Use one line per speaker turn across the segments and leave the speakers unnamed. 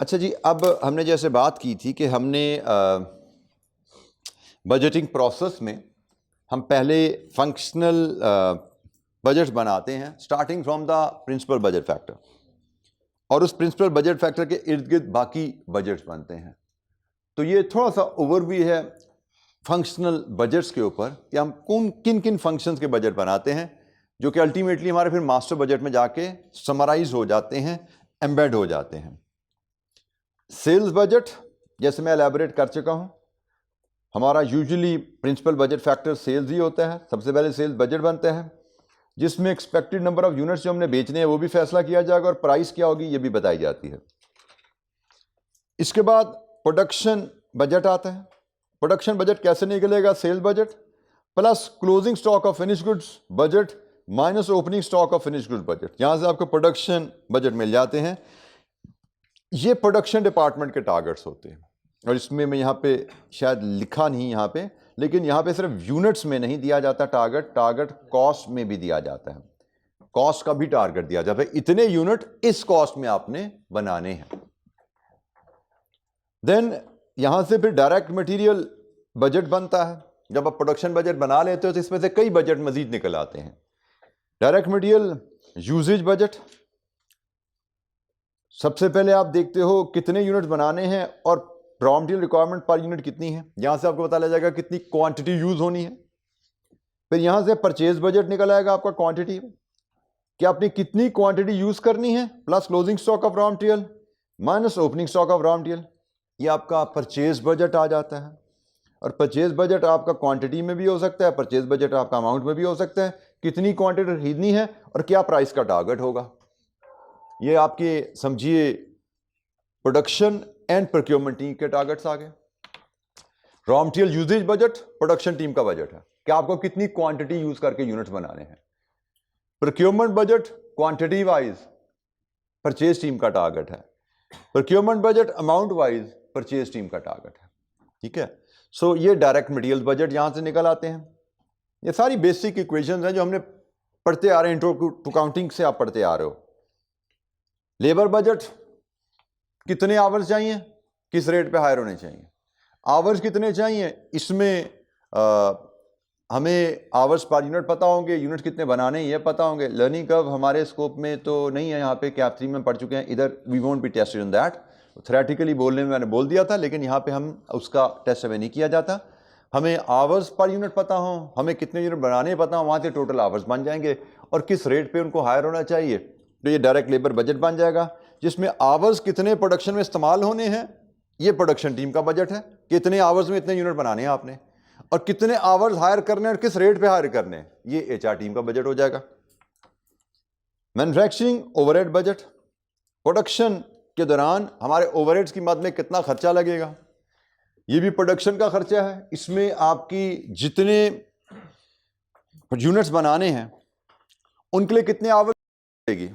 अच्छा जी, अब हमने जैसे बात की थी कि हमने बजटिंग प्रोसेस में हम पहले फंक्शनल बजट बनाते हैं starting from the principal budget factor, और उस प्रिंसिपल बजट फैक्टर के इर्द गिर्द बाकी बजट्स बनते हैं। तो ये थोड़ा सा ओवरव्यू है फंक्शनल बजट्स के ऊपर कि हम किन किन फंक्शंस के बजट बनाते हैं जो कि अल्टीमेटली हमारे फिर मास्टर बजट में जाके समराइज हो जाते हैं, एम्बेड हो जाते हैं। सेल्स बजट जैसे मैं एलैबोरेट कर चुका हूं, हमारा usually principal budget factor sales ही होता है। सबसे पहले सेल्स बजट बनता है जिसमें एक्सपेक्टेड नंबर ऑफ यूनिट्स जो हमने बेचने हैं वो भी फैसला किया जाएगा और प्राइस क्या होगी ये भी बताई जाती है। इसके बाद प्रोडक्शन बजट आता है। प्रोडक्शन बजट कैसे निकलेगा? Sales budget plus closing stock of finish goods budget minus opening stock of finish goods budget. यहां से आपको प्रोडक्शन बजट मिल जाते हैं। ये प्रोडक्शन डिपार्टमेंट के टारगेट्स होते हैं और इसमें मैं यहाँ पे शायद लिखा नहीं यहाँ पे, लेकिन यहाँ पे सिर्फ यूनिट्स में नहीं दिया जाता टारगेट कॉस्ट में भी दिया जाता है। कॉस्ट का भी टारगेट दिया जाता है, इतने यूनिट इस कॉस्ट में आपने बनाने हैं। देन यहां से फिर डायरेक्ट मटेरियल बजट बनता है। जब आप प्रोडक्शन बजट बना लेते हो तो इसमें से कई बजट मजीद निकल आते हैं। डायरेक्ट मटेरियल यूजेज बजट, सबसे पहले आप देखते हो कितने यूनिट बनाने हैं और raw material requirement per unit कितनी है, यहां से आपको पता लग जाएगा कितनी क्वांटिटी यूज होनी है। फिर यहां से परचेज बजट निकल आएगा आपका क्वांटिटी कि आपने कितनी क्वांटिटी यूज करनी है, plus closing stock of raw material minus opening stock of raw material. ये आपका परचेज बजट आ जाता है। और परचेज बजट आपका क्वांटिटी में भी हो सकता है, परचेज बजट आपका अमाउंट में भी हो सकता है, कितनी क्वांटिटी खरीदनी है और क्या प्राइस का टारगेट होगा। ये आपके समझिए प्रोडक्शन एंड प्रोक्योरमेंट टीम के टारगेट्स आ गए। Raw material usage budget production team का बजट है कि आपको कितनी क्वांटिटी यूज करके यूनिट्स बनाने हैं। Procurement budget quantity wise purchase team का टारगेट है। Procurement budget amount wise purchase team का टारगेट है। ठीक है, सो ये डायरेक्ट मटेरियल बजट यहां से निकल आते हैं। ये सारी बेसिक इक्वेशंस हैं जो हमने पढ़ते आ रहे हैं, इंट्रो टू काउंटिंग से आप पढ़ते आ रहे हो। लेबर बजट, कितने आवर्स चाहिए, किस रेट पे हायर होने चाहिए, आवर्स कितने चाहिए, इसमें हमें आवर्स पर यूनिट पता होंगे, यूनिट कितने बनाने ये पता होंगे। लर्निंग कर्व हमारे स्कोप में तो नहीं है, यहाँ पे कैप 3 में पढ़ चुके हैं, इधर we won't be tested in that. Theoretically बोलने में मैंने बोल दिया था, लेकिन यहाँ पे हम उसका टेस्ट हमें नहीं किया जाता। हमें आवर्स पर यूनिट पता हो, हमें कितने यूनिट बनाने पता हो, वहाँ से टोटल आवर्स बन जाएंगे और किस रेट पर उनको हायर होना चाहिए, तो ये डायरेक्ट लेबर बजट बन जाएगा जिसमें आवर्स कितने प्रोडक्शन में इस्तेमाल होने हैं ये प्रोडक्शन टीम का बजट है, कितने आवर्स में इतने यूनिट बनाने हैं आपने, और कितने आवर्स हायर करने और किस रेट पे हायर करने, ये एचआर टीम का बजट हो जाएगा। मैन्युफैक्चरिंग ओवरहेड बजट, प्रोडक्शन के दौरान हमारे ओवरहेड्स की मद में कितना खर्चा लगेगा, ये भी प्रोडक्शन का खर्चा है। इसमें आपकी जितने यूनिट्स बनाने हैं उनके लिए कितने आवर्स लगेगी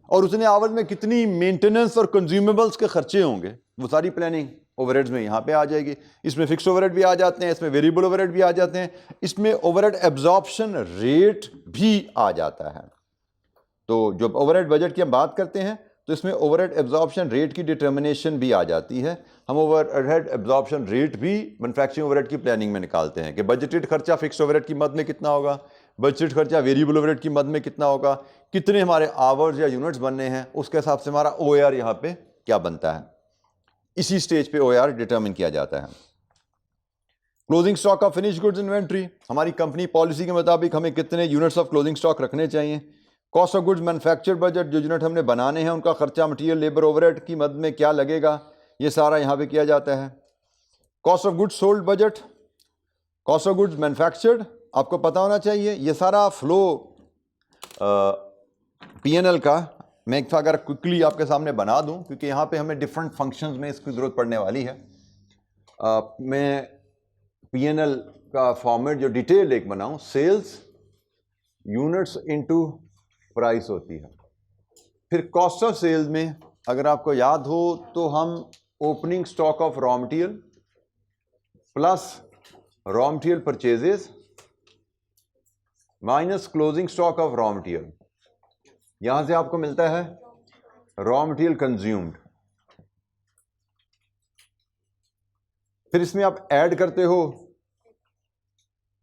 और उतने आवर्स में कितनी मेंटेनेंस और कंज्यूमेबल्स के खर्चे होंगे, वो सारी प्लानिंग ओवरहेड्स में यहाँ पे आ जाएगी। इसमें फिक्स्ड ओवरहेड भी आ जाते हैं, इसमें वेरिएबल ओवरहेड भी आ जाते हैं, इसमें ओवरहेड एब्जॉर्प्शन रेट भी आ जाता है। तो जब ओवरहेड बजट की हम बात करते हैं तो इसमें ओवरहेड एब्जॉर्प्शन रेट की डिटर्मिनेशन भी आ जाती है। हम ओवरहेड एब्जॉर्प्शन रेट भी मैन्युफैक्चरिंग ओवरहेड की प्लानिंग में निकालते हैं कि बजटेड खर्चा फिक्स्ड ओवरहेड की मद में कितना होगा, बजटेड खर्चा वेरिएबल ओवरहेड की मद में कितना होगा, कितने हमारे आवर्स या यूनिट्स बनने हैं, उसके हिसाब से हमारा ओआर यहाँ पे क्या बनता है। इसी स्टेज पे ओआर डिटरमिन किया जाता है। Closing stock of finish goods inventory, हमारी कंपनी पॉलिसी के मुताबिक हमें कितने यूनिट्स ऑफ क्लोजिंग स्टॉक रखने चाहिए। Cost of goods manufacture budget, जो यूनिट हमने बनाने हैं उनका खर्चा मटेरियल लेबर ओवरहेड की मद में क्या लगेगा, ये सारा यहाँ पे किया जाता है। Cost of goods sold budget, cost of goods manufactured आपको पता होना चाहिए। ये सारा फ्लो पीएनएल का मैं अगर क्विकली आपके सामने बना दूं, क्योंकि यहाँ पे हमें डिफरेंट फंक्शंस में इसकी ज़रूरत पड़ने वाली है। मैं पीएनएल का फॉर्मेट जो डिटेल एक बनाऊं, सेल्स यूनिट्स इनटू प्राइस होती है। फिर कॉस्ट ऑफ सेल्स में अगर आपको याद हो तो हम opening stock of raw material plus raw material purchases minus closing stock of raw material, यहां से आपको मिलता है रॉ मटेरियल कंज्यूम्ड। फिर इसमें आप ऐड करते हो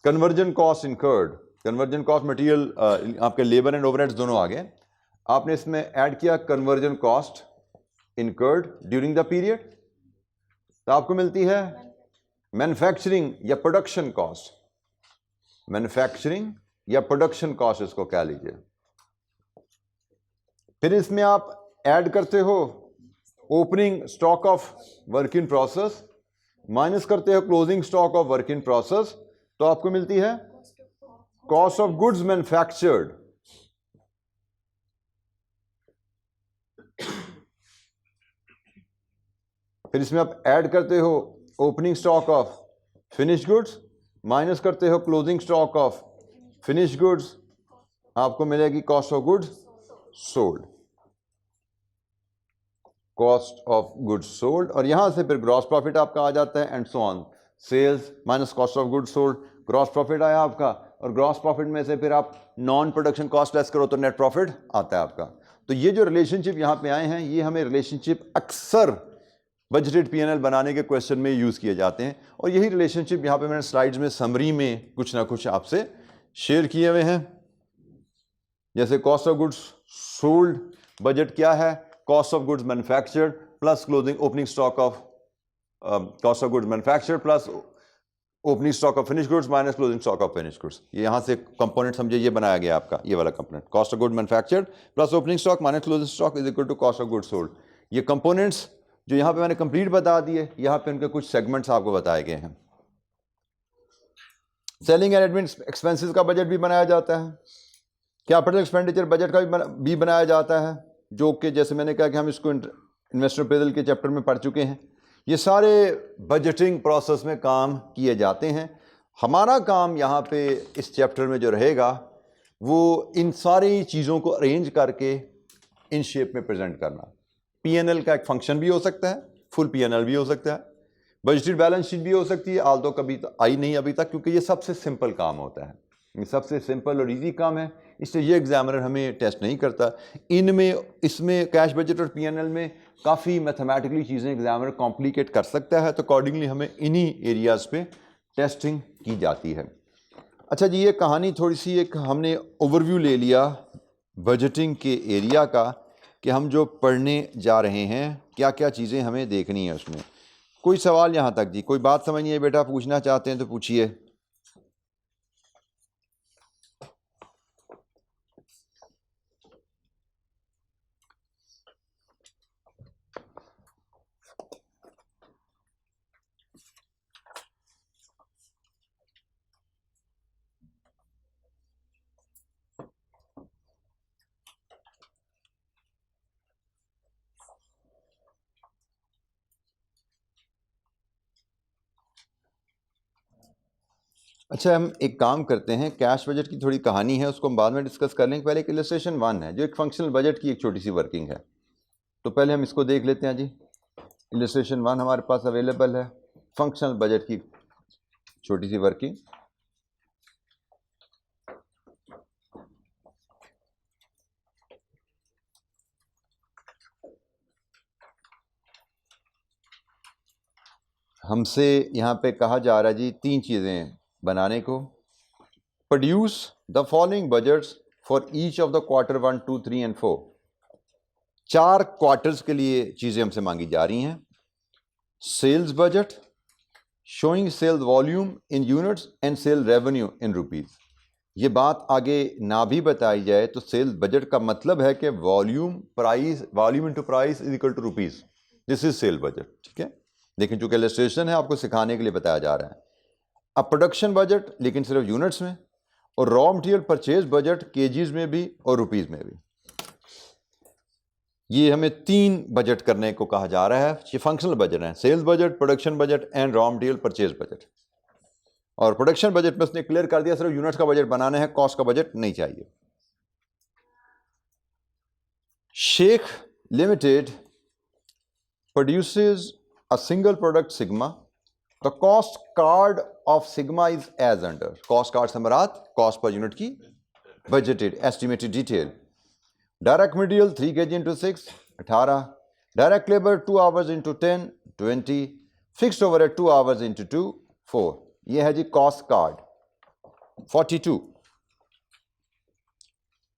conversion cost incurred, conversion cost material आपके लेबर एंड ओवरहेड्स दोनों आ गए, आपने इसमें ऐड किया conversion cost incurred during the period, तो आपको मिलती है मैन्युफैक्चरिंग या प्रोडक्शन कॉस्ट, मैन्युफैक्चरिंग या प्रोडक्शन कॉस्ट इसको कह लीजिए। फिर इसमें आप ऐड करते हो opening stock of work in process minus करते हो closing stock of work in process, तो आपको मिलती है कॉस्ट ऑफ गुड्स मैन्युफैक्चर्ड। फिर इसमें आप ऐड करते हो opening stock of finish goods minus करते हो closing stock of finish goods, आपको मिलेगी cost of goods sold, cost of goods sold. और यहां से फिर ग्रॉस प्रॉफिट आपका आ जाता है and so on, sales minus cost of goods sold, gross profit आया आपका, और ग्रॉस प्रॉफिट में से फिर आप नॉन प्रोडक्शन कॉस्ट लेस करो तो नेट प्रॉफिट आता है आपका। तो ये जो रिलेशनशिप यहां पे आए हैं, ये हमें रिलेशनशिप अक्सर बजटेड पीएनएल बनाने के क्वेश्चन में यूज किए जाते हैं, और यही रिलेशनशिप यहां पे मैंने स्लाइड्स में समरी में कुछ ना कुछ आपसे शेयर किए हुए हैं। जैसे cost of goods sold budget क्या है, cost of goods manufactured plus closing opening stock of cost of goods manufactured plus opening stock of finish goods minus closing stock of finish goods. ये यहाँ से component समझिए, ये बनाया गया आपका ये वाला component, cost of goods manufactured plus opening stock minus closing stock is equal to cost of goods sold. ये कंपोनेंट्स जो यहाँ पे मैंने कंप्लीट बता दिए, यहाँ पे उनके कुछ सेगमेंट्स आपको बताए गए हैं। सेलिंग एंड एडमिन एक्सपेंसेस का बजट भी बनाया जाता है, कैपिटल एक्सपेंडिचर बजट का भी बनाया जाता है, जो कि जैसे मैंने कहा कि हम इसको इन्वेस्टर अप्रेजल के चैप्टर में पढ़ चुके हैं। ये सारे बजटिंग प्रोसेस में काम किए जाते हैं। हमारा काम यहाँ पे इस चैप्टर में जो रहेगा वो इन सारी चीज़ों को अरेंज करके इन शेप में प्रेजेंट करना। पीएनएल का एक फंक्शन भी हो सकता है, फुल पीएनएल भी हो सकता है, बजटेड बैलेंस शीट भी हो सकती है, आल तो कभी आई नहीं अभी तक, क्योंकि ये सबसे सिंपल काम होता है, ये सबसे सिंपल और इजी काम है, इसलिए ये एग्जामिनर हमें टेस्ट नहीं करता। इनमें इसमें कैश बजट और पीएनएल में काफ़ी मैथमेटिकली चीज़ें एग्जामिनर कॉम्प्लिकेट कर सकता है, तो अकॉर्डिंगली हमें इन्हीं एरियाज़ पे टेस्टिंग की जाती है। अच्छा जी, ये कहानी थोड़ी सी एक हमने ओवरव्यू ले लिया बजटिंग के एरिया का, कि हम जो पढ़ने जा रहे हैं क्या क्या चीज़ें हमें देखनी है उसमें। कोई सवाल यहाँ तक जी, कोई बात समझ नहीं है बेटा, पूछना चाहते हैं तो पूछिए। अच्छा, हम एक काम करते हैं, कैश बजट की थोड़ी कहानी है, उसको हम बाद में डिस्कस कर लेंगे। पहले एक इलस्ट्रेशन 1 है जो एक फंक्शनल बजट की एक छोटी सी वर्किंग है, तो पहले हम इसको देख लेते हैं जी। इलस्ट्रेशन 1 हमारे पास अवेलेबल है, फंक्शनल बजट की छोटी सी वर्किंग। हमसे यहाँ पे कहा जा रहा है जी 3 चीज़ें बनाने को। Produce the following budgets for each of the quarter 1, 2, 3 and 4। 4 quarters के लिए चीज़ें हमसे मांगी जा रही हैं। Sales budget showing sales volume in units and sale revenue in rupees. ये बात आगे ना भी बताई जाए तो सेल्स बजट का मतलब है कि volume into price is equal to rupees, this is sale budget, ठीक है। लेकिन चूंकि इलस्ट्रेशन है, आपको सिखाने के लिए बताया जा रहा है। अब प्रोडक्शन बजट लेकिन सिर्फ यूनिट्स में, और raw material purchase budget KGs में भी और रुपीज़ में भी। ये हमें 3 बजट करने को कहा जा रहा है। ये फंक्शनल बजट है, sales budget, production budget and raw material purchase budget. और प्रोडक्शन बजट में उसने क्लियर कर दिया सिर्फ यूनिट्स का बजट बनाना है, कॉस्ट का बजट नहीं चाहिए। Shaikh limited produces a single product sigma, the cost card of sigma is as under। cost card से मराद cost per unit की budgeted estimated detail। direct material 3 kg into 6 18, direct labor 2 hours into 10 20, fixed overhead 2 hours into 2 4। ये है जी cost card 42।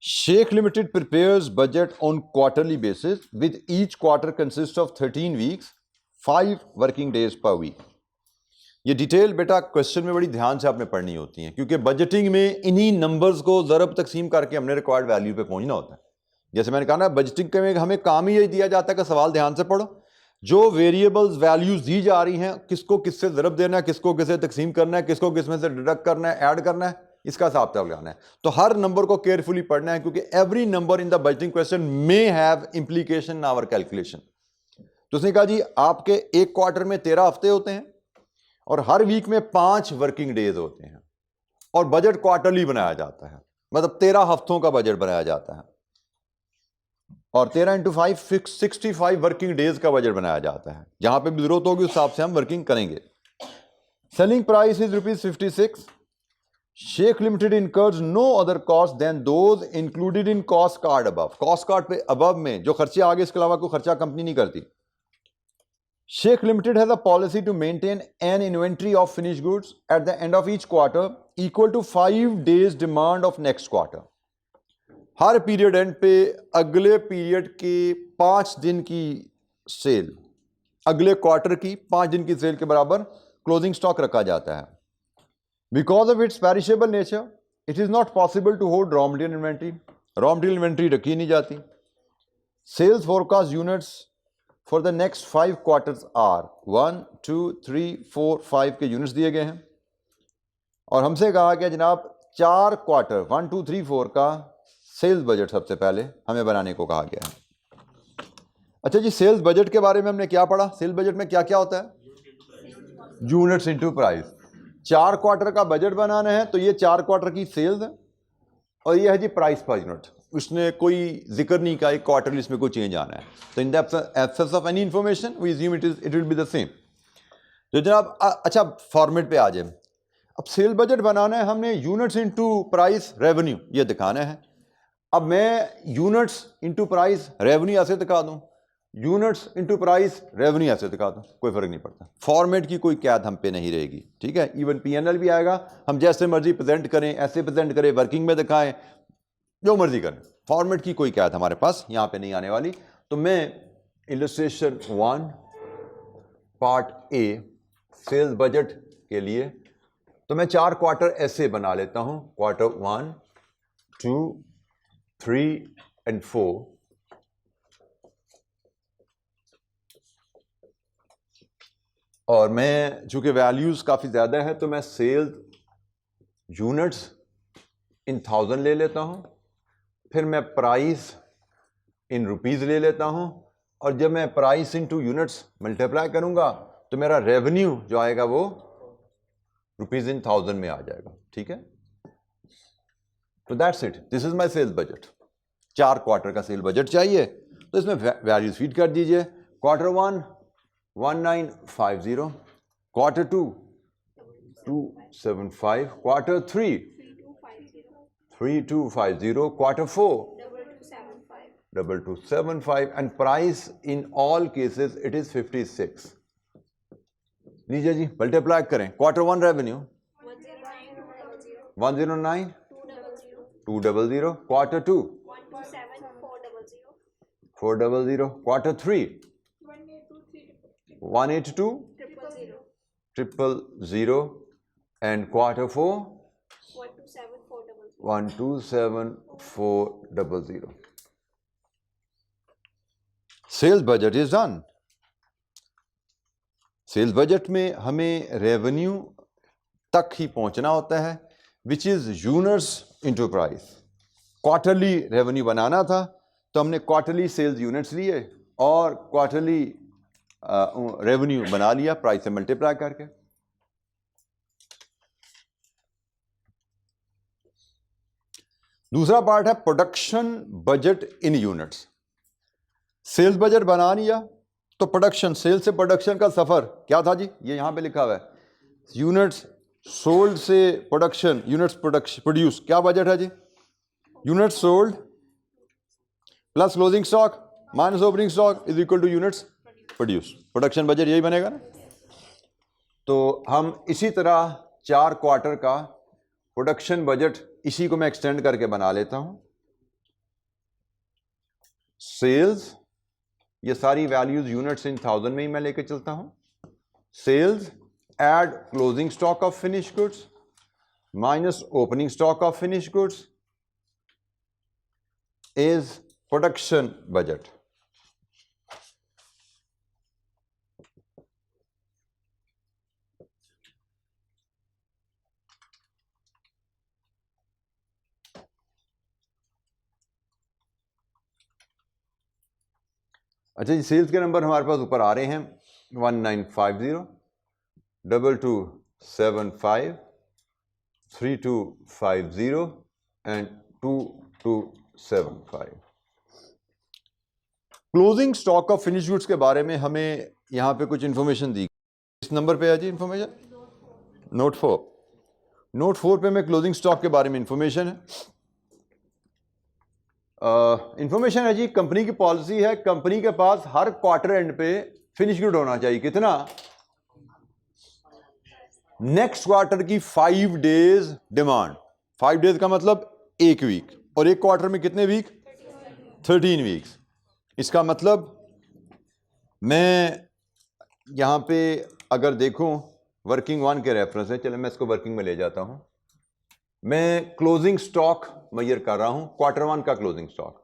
Sheikh Limited prepares budget on quarterly basis with each quarter consists of 13 weeks, 5 working days per week. ये detail बेटा question में बड़ी ध्यान से आपने पढ़नी होती है, क्योंकि बजटिंग में इन्हीं नंबर्स को ज़रब तकसीम करके हमने रिक्वायर्ड वैल्यू पे पहुंचना होता है। जैसे मैंने कहा ना, बजटिंग में हमें काम ही यही दिया जाता है कि सवाल ध्यान से पढ़ो, जो वेरिएबल्स वैल्यूज दी जा रही हैं, किसको किससे ज़रब देना है, किसको किससे तकसीम करना है, किसको किस में से डिडक्ट करना है, ऐड करना है, इसका हिसाब किताब लगाना है। तो हर नंबर को केयरफुली पढ़ना है, क्योंकि every number in the budgeting question may have implication in our calculation. तो उसने कहा जी आपके एक क्वार्टर में 13 हफ्ते होते हैं और हर वीक में 5 वर्किंग डेज होते हैं और बजट क्वार्टरली बनाया जाता है, मतलब 13 हफ्तों का बजट बनाया जाता है और 13 इंटू 5 65 वर्किंग डेज का बजट बनाया जाता है। जहां पे भी जरूरत होगी उस हिसाब से हम वर्किंग करेंगे। Selling price is ₹56। Shaikh limited incurs no other cost than those included in cost card above. Cost card पे अबव में जो खर्चे आगे, इसके अलावा कोई खर्चा कंपनी नहीं करती। Sheikh Limited has a policy to maintain an inventory of finished goods at the end of each quarter equal to 5 days demand of next quarter. Her period and पे अगले पीरियड के 5 दिन की सेल, अगले quarter की 5 दिन की cell के बराबर क्लोजिंग स्टॉक रखा जाता है। Because of its perishable nature it is not possible to hold raw material inventory. Raw material inventory रखी नहीं जाती। Sales forecast units for the next 5 quarters are 1 2 3 4 5 के यूनिट्स दिए गए हैं और हमसे कहा गया जनाब 4 क्वार्टर 1 2 3 4 का सेल्स बजट सबसे पहले हमें बनाने को कहा गया है। अच्छा जी, सेल्स बजट के बारे में हमने क्या पढ़ा? सेल्स बजट में क्या क्या होता है? Units into price. 4 क्वार्टर का बजट बनाना है तो ये 4 क्वार्टर की सेल्स है और ये है जी प्राइस पर यूनिट। उसने कोई जिक्र नहीं किया क्वार्टरली इसमें कोई चेंज आना है। तो in the absence of any information we assume it will be the same. तो जनाब अच्छा फॉर्मेट पे आ जाए। अब सेल बजट बनाना है हमने, यूनिट्स इनटू प्राइस रेवेन्यू ये दिखाना है। अब मैं यूनिट्स इनटू प्राइस रेवेन्यू ऐसे दिखा दूं, यूनिट्स इनटू प्राइस रेवेन्यू ऐसे दिखा दूं, कोई फर्क नहीं पड़ता। फॉर्मेट की कोई कैद हम पे नहीं रहेगी, ठीक है। इवन पीएनएल भी आएगा, हम जैसे मर्जी प्रेजेंट करें, ऐसे प्रेजेंट करें, वर्किंग में दिखाएं, जो मर्जी करें, फॉर्मेट की कोई कैद हमारे पास यहां पे नहीं आने वाली। तो मैं illustration 1 part A sales budget के लिए तो मैं 4 क्वार्टर ऐसे बना लेता हूं, क्वार्टर 1 2 3 एंड 4। और मैं चूंकि वैल्यूज काफी ज्यादा है तो मैं सेल्स यूनिट्स इन 1000 ले लेता हूं, फिर मैं प्राइस इन रुपीस ले लेता हूं और जब मैं प्राइस इनटू यूनिट्स मल्टीप्लाई करूंगा तो मेरा रेवेन्यू जो आएगा वो रुपीस इन 1000 में आ जाएगा, ठीक है। तो that's it, this is my sales budget. 4 quarter का सेल बजट चाहिए तो इसमें वैल्यूज फीड कर दीजिए। Quarter 1 1950, quarter 2 275, quarter 3 3250, quarter 4 2275 and price in all cases it is 56। लीजिए जी मल्टीप्लाई करें। Quarter 1 revenue 109 200, quarter 2 400, quarter 3 182 000 and quarter 4 127400। Sales budget is done. Sales budget में हमें रेवेन्यू तक ही पहुंचना होता है, which is units into price. Quarterly revenue बनाना था तो हमने क्वार्टरली सेल्स यूनिट्स लिए और क्वार्टरली रेवेन्यू बना लिया प्राइस से मल्टीप्लाई करके। दूसरा पार्ट है production budget in units. Sales budget बना लिया तो प्रोडक्शन, सेल्स से प्रोडक्शन का सफर क्या था जी, ये यहां पे लिखा हुआ है। यूनिट्स सोल्ड से प्रोडक्शन, यूनिट्स प्रोड्यूस, क्या बजट है जी? Units sold plus closing stock minus opening stock is equal to units produce. Production budget यही बनेगा ना। तो हम इसी तरह 4 क्वार्टर का प्रोडक्शन बजट इसी को मैं एक्सटेंड करके बना लेता हूं। सेल्स, ये सारी वैल्यूज यूनिट्स इन थाउजेंड में ही मैं लेके चलता हूं। Sales add closing stock of finish goods minus opening stock of finish goods is production budget. अच्छा जी, सेल्स के नंबर हमारे पास ऊपर आ रहे हैं 1950, 2275, 3250 and 2275। Closing stock of finish goods के बारे में हमें यहाँ पे कुछ इंफॉर्मेशन दी। इस नंबर पे है जी इंफॉर्मेशन, नोट 4। नोट 4 पे में क्लोजिंग स्टॉक के बारे में इंफॉर्मेशन है। इंफॉर्मेशन है जी, कंपनी की पॉलिसी है, कंपनी के पास हर क्वार्टर एंड पे फिनिश गुड होना चाहिए। कितना? नेक्स्ट क्वार्टर की 5 डेज डिमांड। 5 डेज का मतलब 1 वीक, और एक क्वार्टर में कितने वीक? 13 वीक्स। इसका मतलब मैं यहां पे अगर देखूं वर्किंग 1 के रेफरेंस है, चलो मैं इसको वर्किंग में ले जाता हूं। मैं क्लोजिंग स्टॉक मेजर कर रहा हूं, क्वार्टर 1 का क्लोजिंग स्टॉक।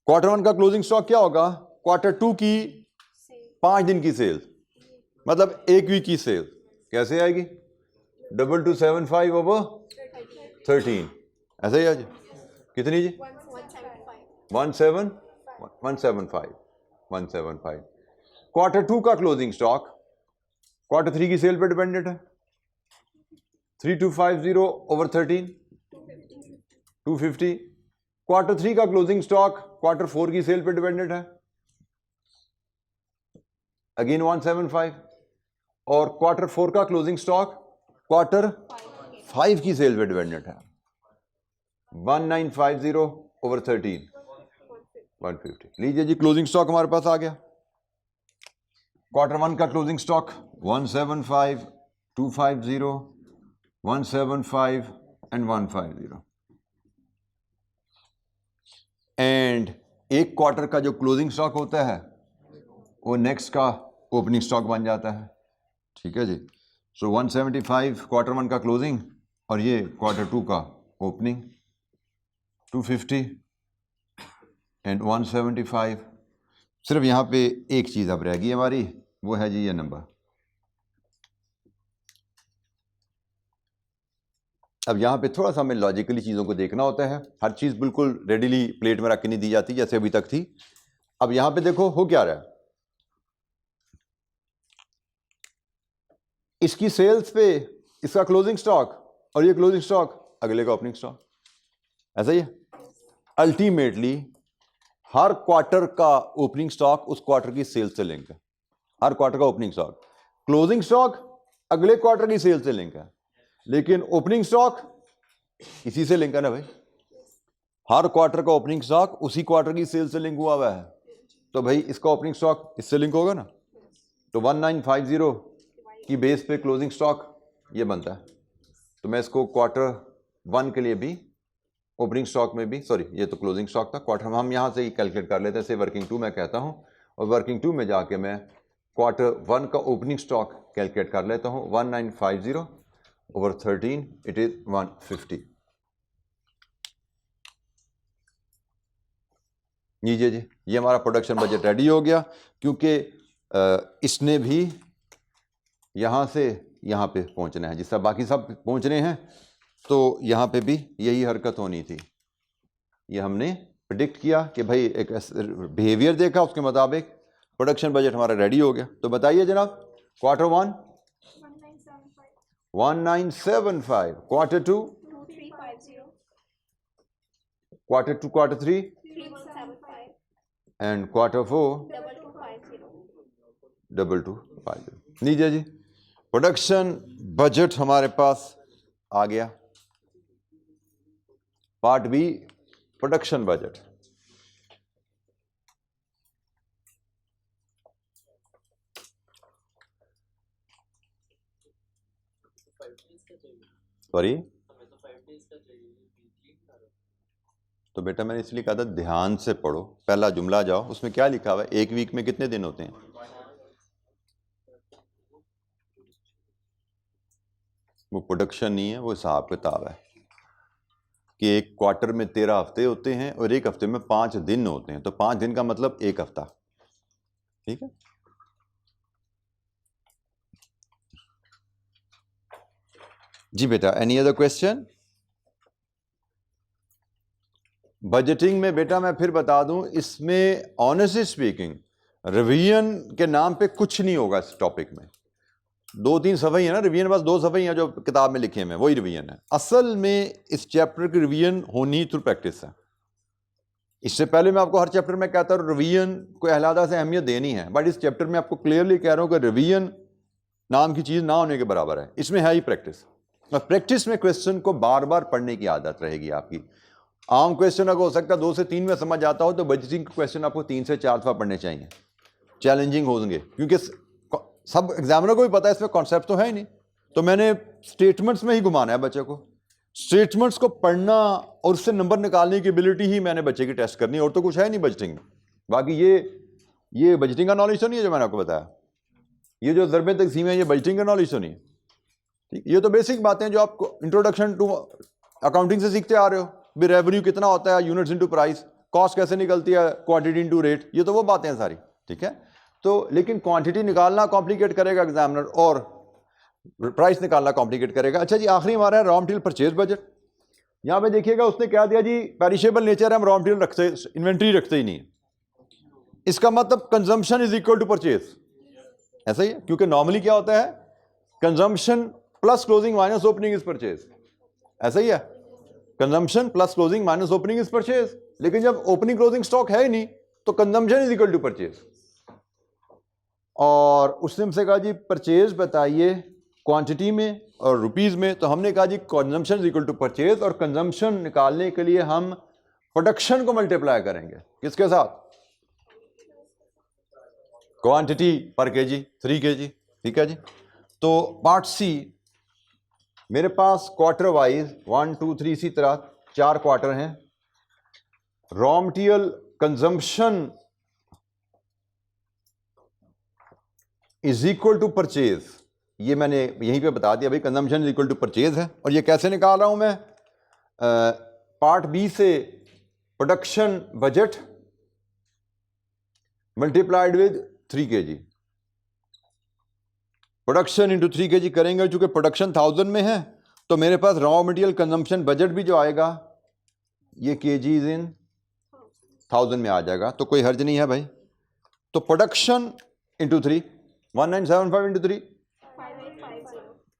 क्वार्टर 1 का क्लोजिंग स्टॉक क्या होगा? क्वार्टर 2 की 5 दिन की सेल, मतलब 1 वीक की सेल। कैसे आएगी? 2275 ओवर 13, ऐसा ही आज कितनी जी? 175। क्वार्टर 2 का क्लोजिंग स्टॉक क्वार्टर 3 की सेल पे डिपेंडेंट है। 3250 ओवर 13, 250। क्वार्टर 3 का क्लोजिंग स्टॉक क्वार्टर 4 की सेल पे डिपेंडेंट है, अगेन 175। और क्वार्टर 4 का क्लोजिंग स्टॉक क्वार्टर 5 की सेल पे डिपेंडेंट है, 1950 ओवर 13, 150। लीजिए जी, क्लोजिंग स्टॉक हमारे पास आ गया। क्वार्टर 1 का क्लोजिंग स्टॉक 175, 250, 175 एंड 150। एंड एक क्वार्टर का जो क्लोजिंग स्टॉक होता है वो नेक्स्ट का ओपनिंग स्टॉक बन जाता है। ठीक है जी। सो 175 क्वार्टर 1 का क्लोजिंग, और ये क्वार्टर 2 का ओपनिंग, 250 एंड 175। सिर्फ यहाँ पे एक चीज़ अब रह गई हमारी, वो है जी ये नंबर। अब यहाँ पे थोड़ा सा हमें लॉजिकली चीज़ों को देखना होता है। हर चीज़ बिल्कुल रेडीली प्लेट में रख के नहीं दी जाती जैसे अभी तक थी। अब यहाँ पे देखो हो क्या रहा है, इसकी सेल्स पे इसका क्लोजिंग स्टॉक, और ये क्लोजिंग स्टॉक अगले का ओपनिंग स्टॉक, ऐसा ही है। अल्टीमेटली हर क्वार्टर का ओपनिंग स्टॉक उस क्वार्टर की सेल्स से लिंक है। हर क्वार्टर का ओपनिंग स्टॉक, क्लोजिंग स्टॉक अगले क्वार्टर की सेल्स से लिंक है, लेकिन ओपनिंग स्टॉक इसी से लिंक है ना भाई। हर क्वार्टर का ओपनिंग स्टॉक उसी क्वार्टर की सेल्स से लिंक हुआ हुआ है, तो भाई इसका ओपनिंग स्टॉक इससे लिंक होगा ना। तो 1950 की बेस पे क्लोजिंग स्टॉक ये बनता है। तो मैं इसको क्वार्टर 1 के लिए भी ओपनिंग स्टॉक में भी, सॉरी ये तो क्लोजिंग स्टॉक था, क्वार्टर हम यहाँ से ही कैलकुलेट कर लेते हैं, से वर्किंग 2 मैं कहता हूँ, और वर्किंग 2 में जाके मैं क्वार्टर 1 का ओपनिंग स्टॉक कैलकुलेट कर लेता हूँ। 1950 ओवर 13 इट इज 150। लीजिए जी, ये हमारा प्रोडक्शन बजट रेडी हो गया, क्योंकि इसने भी यहाँ से यहाँ पे पहुँचना है, जिस तरह बाकी सब पहुँच रहे हैं, तो यहाँ पे भी यही हरकत होनी थी। ये हमने प्रिडिक्ट किया कि भाई एक बिहेवियर देखा, उसके मुताबिक प्रोडक्शन बजट हमारा रेडी हो गया। तो बताइए जनाब, quarter 1 1975, quarter 2 quarter 3 and quarter 4 2250। लीजिए जी, प्रोडक्शन बजट हमारे पास आ गया। Part B, production budget. Sorry, तो बेटा मैंने इसलिए कहा था ध्यान से पढ़ो, पहला जुमला जाओ, उसमें क्या लिखा हुआ है, एक वीक में कितने दिन होते हैं? वो प्रोडक्शन नहीं है, वो हिसाब किताब है कि एक क्वार्टर में 13 हफ्ते होते हैं और एक हफ्ते में 5 दिन होते हैं, तो 5 दिन का मतलब एक हफ्ता, ठीक है। जी बेटा, एनी अदर क्वेश्चन? बजटिंग में बेटा मैं फिर बता दूं, इसमें ऑनेस्टली स्पीकिंग रिवीजन के नाम पे कुछ नहीं होगा इस टॉपिक में। 2-3 सफ़े है ना रिवीजन, बस 2 सफ़े हैं जो किताब में लिखे हैं, वही रिवीजन है। असल में इस चैप्टर की रिवीजन होनी थ्रू प्रैक्टिस है। इससे पहले मैं आपको हर चैप्टर में कहता हूँ रिवीजन को अलहदा से अहमियत देनी है, बट इस चैप्टर में आपको क्लियरली कह रहा हूँ कि रिवीजन नाम की चीज़ ना होने के बराबर है, इसमें है ही प्रैक्टिस। और प्रैक्टिस में क्वेश्चन को बार बार पढ़ने की आदत रहेगी आपकी। आम क्वेश्चन अगर हो सकता है 2 से 3 में समझ आता हो, तो बजटिंग क्वेश्चन आपको 3 से 4 दफ़ा पढ़ने चाहिए, चैलेंजिंग होंगे, क्योंकि सब एग्जामिनर को भी पता है इसमें कॉन्सेप्ट तो है ही नहीं। तो मैंने स्टेटमेंट्स में ही घुमाना है बच्चे को, स्टेटमेंट्स को पढ़ना और उससे नंबर निकालने की एबिलिटी ही मैंने बच्चे की टेस्ट करनी है, और तो कुछ है नहीं बजटिंग में। बाकी ये बजटिंग का नॉलेज तो नहीं है जो मैंने आपको बताया, ये जो ज़रबे तकसीम है ये बजटिंग का नॉलेज तो नहीं है, ठीक। ये तो बेसिक बातें जो आपको इंट्रोडक्शन टू अकाउंटिंग से सीखते आ रहे हो, भी रेवेन्यू कितना होता है, यूनिट्स इनटू प्राइस, कॉस्ट कैसे निकलती है, क्वांटिटी इनटू रेट, ये तो वो बातें हैं सारी, ठीक है। तो लेकिन क्वांटिटी निकालना कॉम्प्लिकेट करेगा एग्जामिनर, और प्राइस निकालना कॉम्प्लिकेट करेगा। अच्छा जी, आखिरी हमारा है रॉ मटेरियल परचेज बजट। यहाँ पे देखिएगा उसने क्या दिया जी, पेरिशेबल नेचर है, हम रॉ मटेरियल रखते, इन्वेंट्री रखते ही नहीं है। इसका मतलब consumption is equal to purchase, ऐसा ही है, क्योंकि नॉर्मली क्या होता है, consumption plus closing minus opening is purchase, ऐसा ही है, consumption plus closing minus opening is purchase. लेकिन जब ओपनिंग क्लोजिंग स्टॉक है ही नहीं, तो consumption is equal to purchase. और उसने हमसे कहा जी परचेज बताइए क्वांटिटी में और रुपीस में, तो हमने कहा जी consumption is equal to purchase, और कंजम्पशन निकालने के लिए हम प्रोडक्शन को मल्टीप्लाई करेंगे किसके साथ, क्वांटिटी पर केजी 3 kg, ठीक है जी। तो पार्ट सी, मेरे पास क्वार्टर वाइज 1 2 3 इसी तरह 4 क्वार्टर हैं। Raw material consumption is equal to purchase, ये मैंने यहीं पे बता दिया भाई, consumption is equal to purchase है। और ये कैसे निकाल रहा हूं मैं, पार्ट बी से production budget multiplied with 3 kg, production into 3 kg करेंगे, चूंकि प्रोडक्शन 1000 में है, तो मेरे पास रॉ मटेरियल कंजम्पशन बजट भी जो आएगा ये केजीज इन 1000 में आ जाएगा, तो कोई हर्ज नहीं है भाई। तो production into 3, 1975 into 3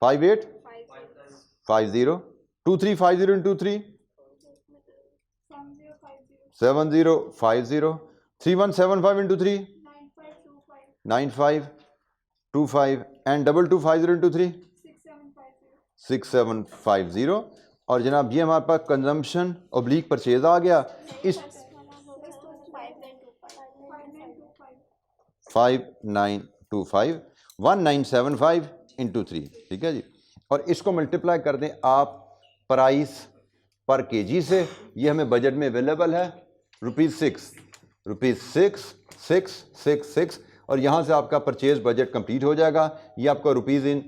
5850, 2350 into 3 7050, 3175 into 3 9525, and 2250 into 3 6750। और जनाब ये हमारे पास कंजम्पशन ऑब्लिक परचेज आ गया, इस 5925 1975 इंटू 3, ठीक है जी। और इसको मल्टीप्लाई कर दें आप प्राइस पर केजी से, ये हमें बजट में अवेलेबल है ₹6, और यहाँ से आपका परचेज बजट कंप्लीट हो जाएगा, ये आपका रुपीज़ इन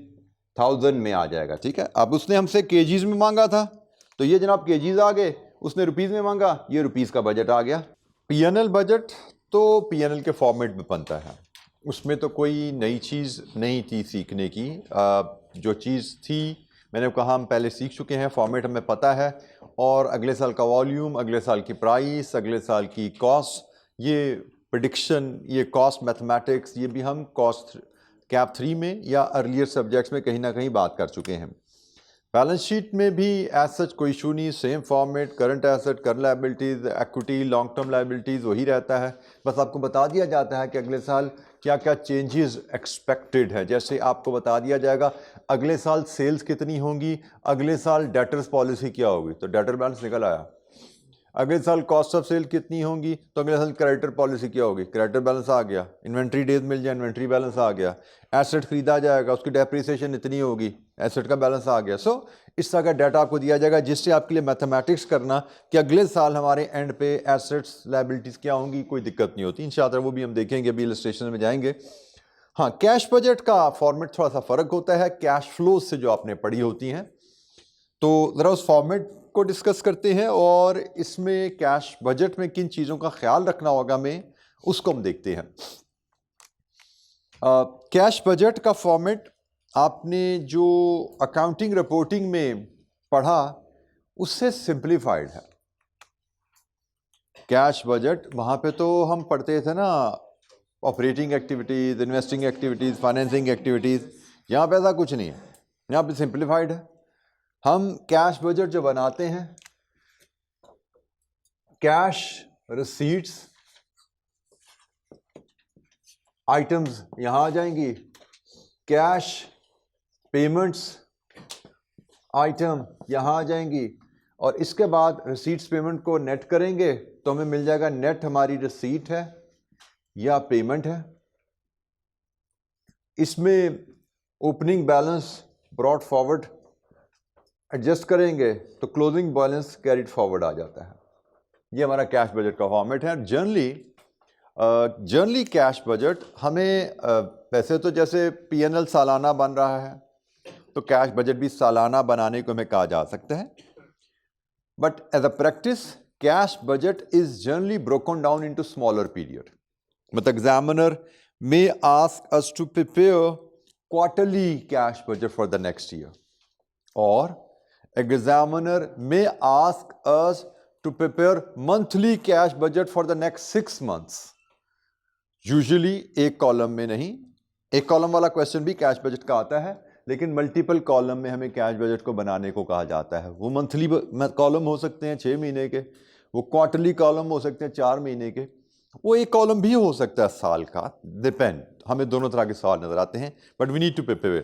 1000 में आ जाएगा, ठीक है। अब उसने हमसे केजीज में मांगा था, तो ये जनाब केजीज आ गए, उसने रुपीज़ में मांगा, ये रुपीज़ का बजट आ गया। पीएनएल बजट तो पीएनएल के फॉर्मेट में बनता है, उसमें तो कोई नई चीज़ नहीं थी सीखने की, जो चीज़ थी मैंने कहा हम पहले सीख चुके हैं, फॉर्मेट हमें पता है, और अगले साल का वॉल्यूम, अगले साल की प्राइस, अगले साल की कॉस्ट, ये प्रेडिक्शन, ये कॉस्ट मैथमेटिक्स, ये भी हम कॉस्ट कैप 3 में या अर्लियर सब्जेक्ट्स में कहीं ना कहीं बात कर चुके हैं। बैलेंस शीट में भी एज सच कोई इशू नहीं, same format, current asset, current liabilities, equity, long term liabilities वही रहता है, बस आपको बता दिया जाता है कि अगले साल क्या क्या चेंजेस एक्सपेक्टेड है। जैसे आपको बता दिया जाएगा अगले साल सेल्स कितनी होंगी, अगले साल डेटर्स पॉलिसी क्या होगी, तो डेटर बैलेंस निकल आया, अगले साल कॉस्ट ऑफ सेल कितनी होंगी, तो अगले साल क्रेडिटर पॉलिसी क्या होगी, क्रेडिटर बैलेंस आ गया, इन्वेंट्री डेज मिल जाए इन्वेंट्री बैलेंस आ गया, एसेट खरीदा जाएगा उसकी डेप्रिसिएशन इतनी होगी, एसेट का बैलेंस आ गया। सो इस तरह का डाटा आपको दिया जाएगा जिससे आपके लिए मैथमेटिक्स करना कि अगले साल हमारे एंड पे एसेट्स लायबिलिटीज़ क्या होंगी कोई दिक्कत नहीं होती। इंशाअल्लाह वो भी हम देखेंगे, अभी इलस्ट्रेशन में जाएंगे। हाँ, कैश बजट का फॉर्मेट थोड़ा सा फ़र्क होता है कैश फ्लो से जो आपने पढ़ी होती हैं, तो ज़रा उस फॉर्मेट को डिस्कस करते हैं और इसमें कैश बजट में किन चीज़ों का ख्याल रखना होगा में उसको हम देखते हैं। कैश बजट का फॉर्मेट आपने जो अकाउंटिंग रिपोर्टिंग में पढ़ा उससे सिंप्लीफाइड है। कैश बजट वहाँ पे तो हम पढ़ते थे ना operating activities, investing activities, financing activities, यहाँ पे ऐसा कुछ नहीं है, यहाँ पे सिंप्लीफाइड है। हम कैश बजट जो बनाते हैं, कैश रिसीट्स आइटम्स यहाँ आ जाएंगी, कैश पेमेंट्स आइटम यहाँ आ जाएंगी, और इसके बाद रिसीट्स पेमेंट को नेट करेंगे तो हमें मिल जाएगा नेट हमारी रिसीट है या पेमेंट है। इसमें opening balance brought forward adjust करेंगे तो क्लोजिंग बैलेंस कैरिड फॉरवर्ड आ जाता है। ये हमारा कैश बजट का फॉर्मेट है। जनरली कैश बजट हमें वैसे तो जैसे पीएनएल सालाना बन रहा है तो कैश बजट भी सालाना बनाने को हमें कहा जा सकता है, but as a practice cash budget is generally broken down into smaller period. मतलब examiner may ask us to prepare quarterly cash budget for the next year, और examiner may ask us to prepare monthly cash budget for the next 6 months. Usually एक column में नहीं, एक column वाला question भी cash budget का आता है, लेकिन मल्टीपल कॉलम में हमें कैश बजट को बनाने को कहा जाता है। वो मंथली कॉलम हो सकते हैं 6 महीने के, वो क्वार्टरली कॉलम हो सकते हैं 4 महीने के, वो एक कॉलम भी हो सकता है साल का, डिपेंड, हमें दोनों तरह के सवाल नजर आते हैं, but we need to prepare.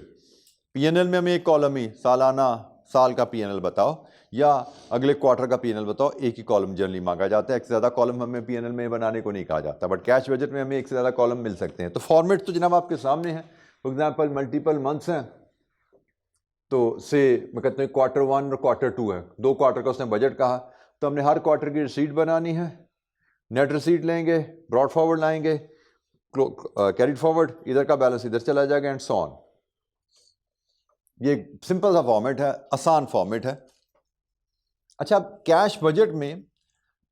PNL में हमें एक कॉलम ही सालाना साल का पीएनएल बताओ या अगले क्वार्टर का पीएनएल बताओ, एक ही कॉलम जनरली मांगा जाता है, एक से ज़्यादा कॉलम हमें पीएनएल में बनाने को नहीं कहा जाता, बट कैश बजट में हमें एक से ज़्यादा कॉलम मिल सकते हैं। तो फॉर्मेट तो जनाब आपके सामने है। फॉर एग्जांपल मल्टीपल मंथ्स हैं तो से मैं कहते हैं क्वार्टर 1 और क्वार्टर 2 है, 2 क्वार्टर का उसने बजट कहा, तो हमने हर क्वार्टर की रिसीट बनानी है, नेट रिसीट लेंगे, ब्रॉड फॉरवर्ड लाएंगे, कैरिड फॉरवर्ड, इधर का बैलेंस इधर चला जाएगा एंड सो ऑन। ये सिंपल सा फॉर्मेट है, आसान फॉर्मेट है। अच्छा, कैश बजट में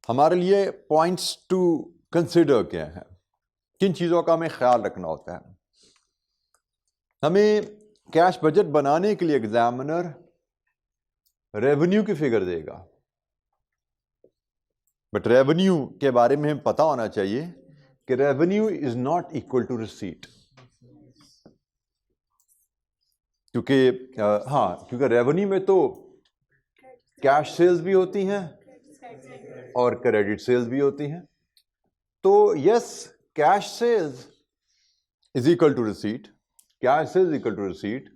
हमारे लिए पॉइंट्स टू कंसिडर क्या है, किन चीज़ों का हमें ख्याल रखना होता है। हमें कैश बजट बनाने के लिए एग्जामिनर रेवेन्यू की फिगर देगा, बट रेवेन्यू के बारे में हमें पता होना चाहिए कि revenue is not equal to receipt, क्योंकि रेवेन्यू में तो कैश सेल्स भी होती हैं और क्रेडिट सेल्स भी होती हैं। तो yes, cash sales is equal to receipt, cash sales equal to receipt,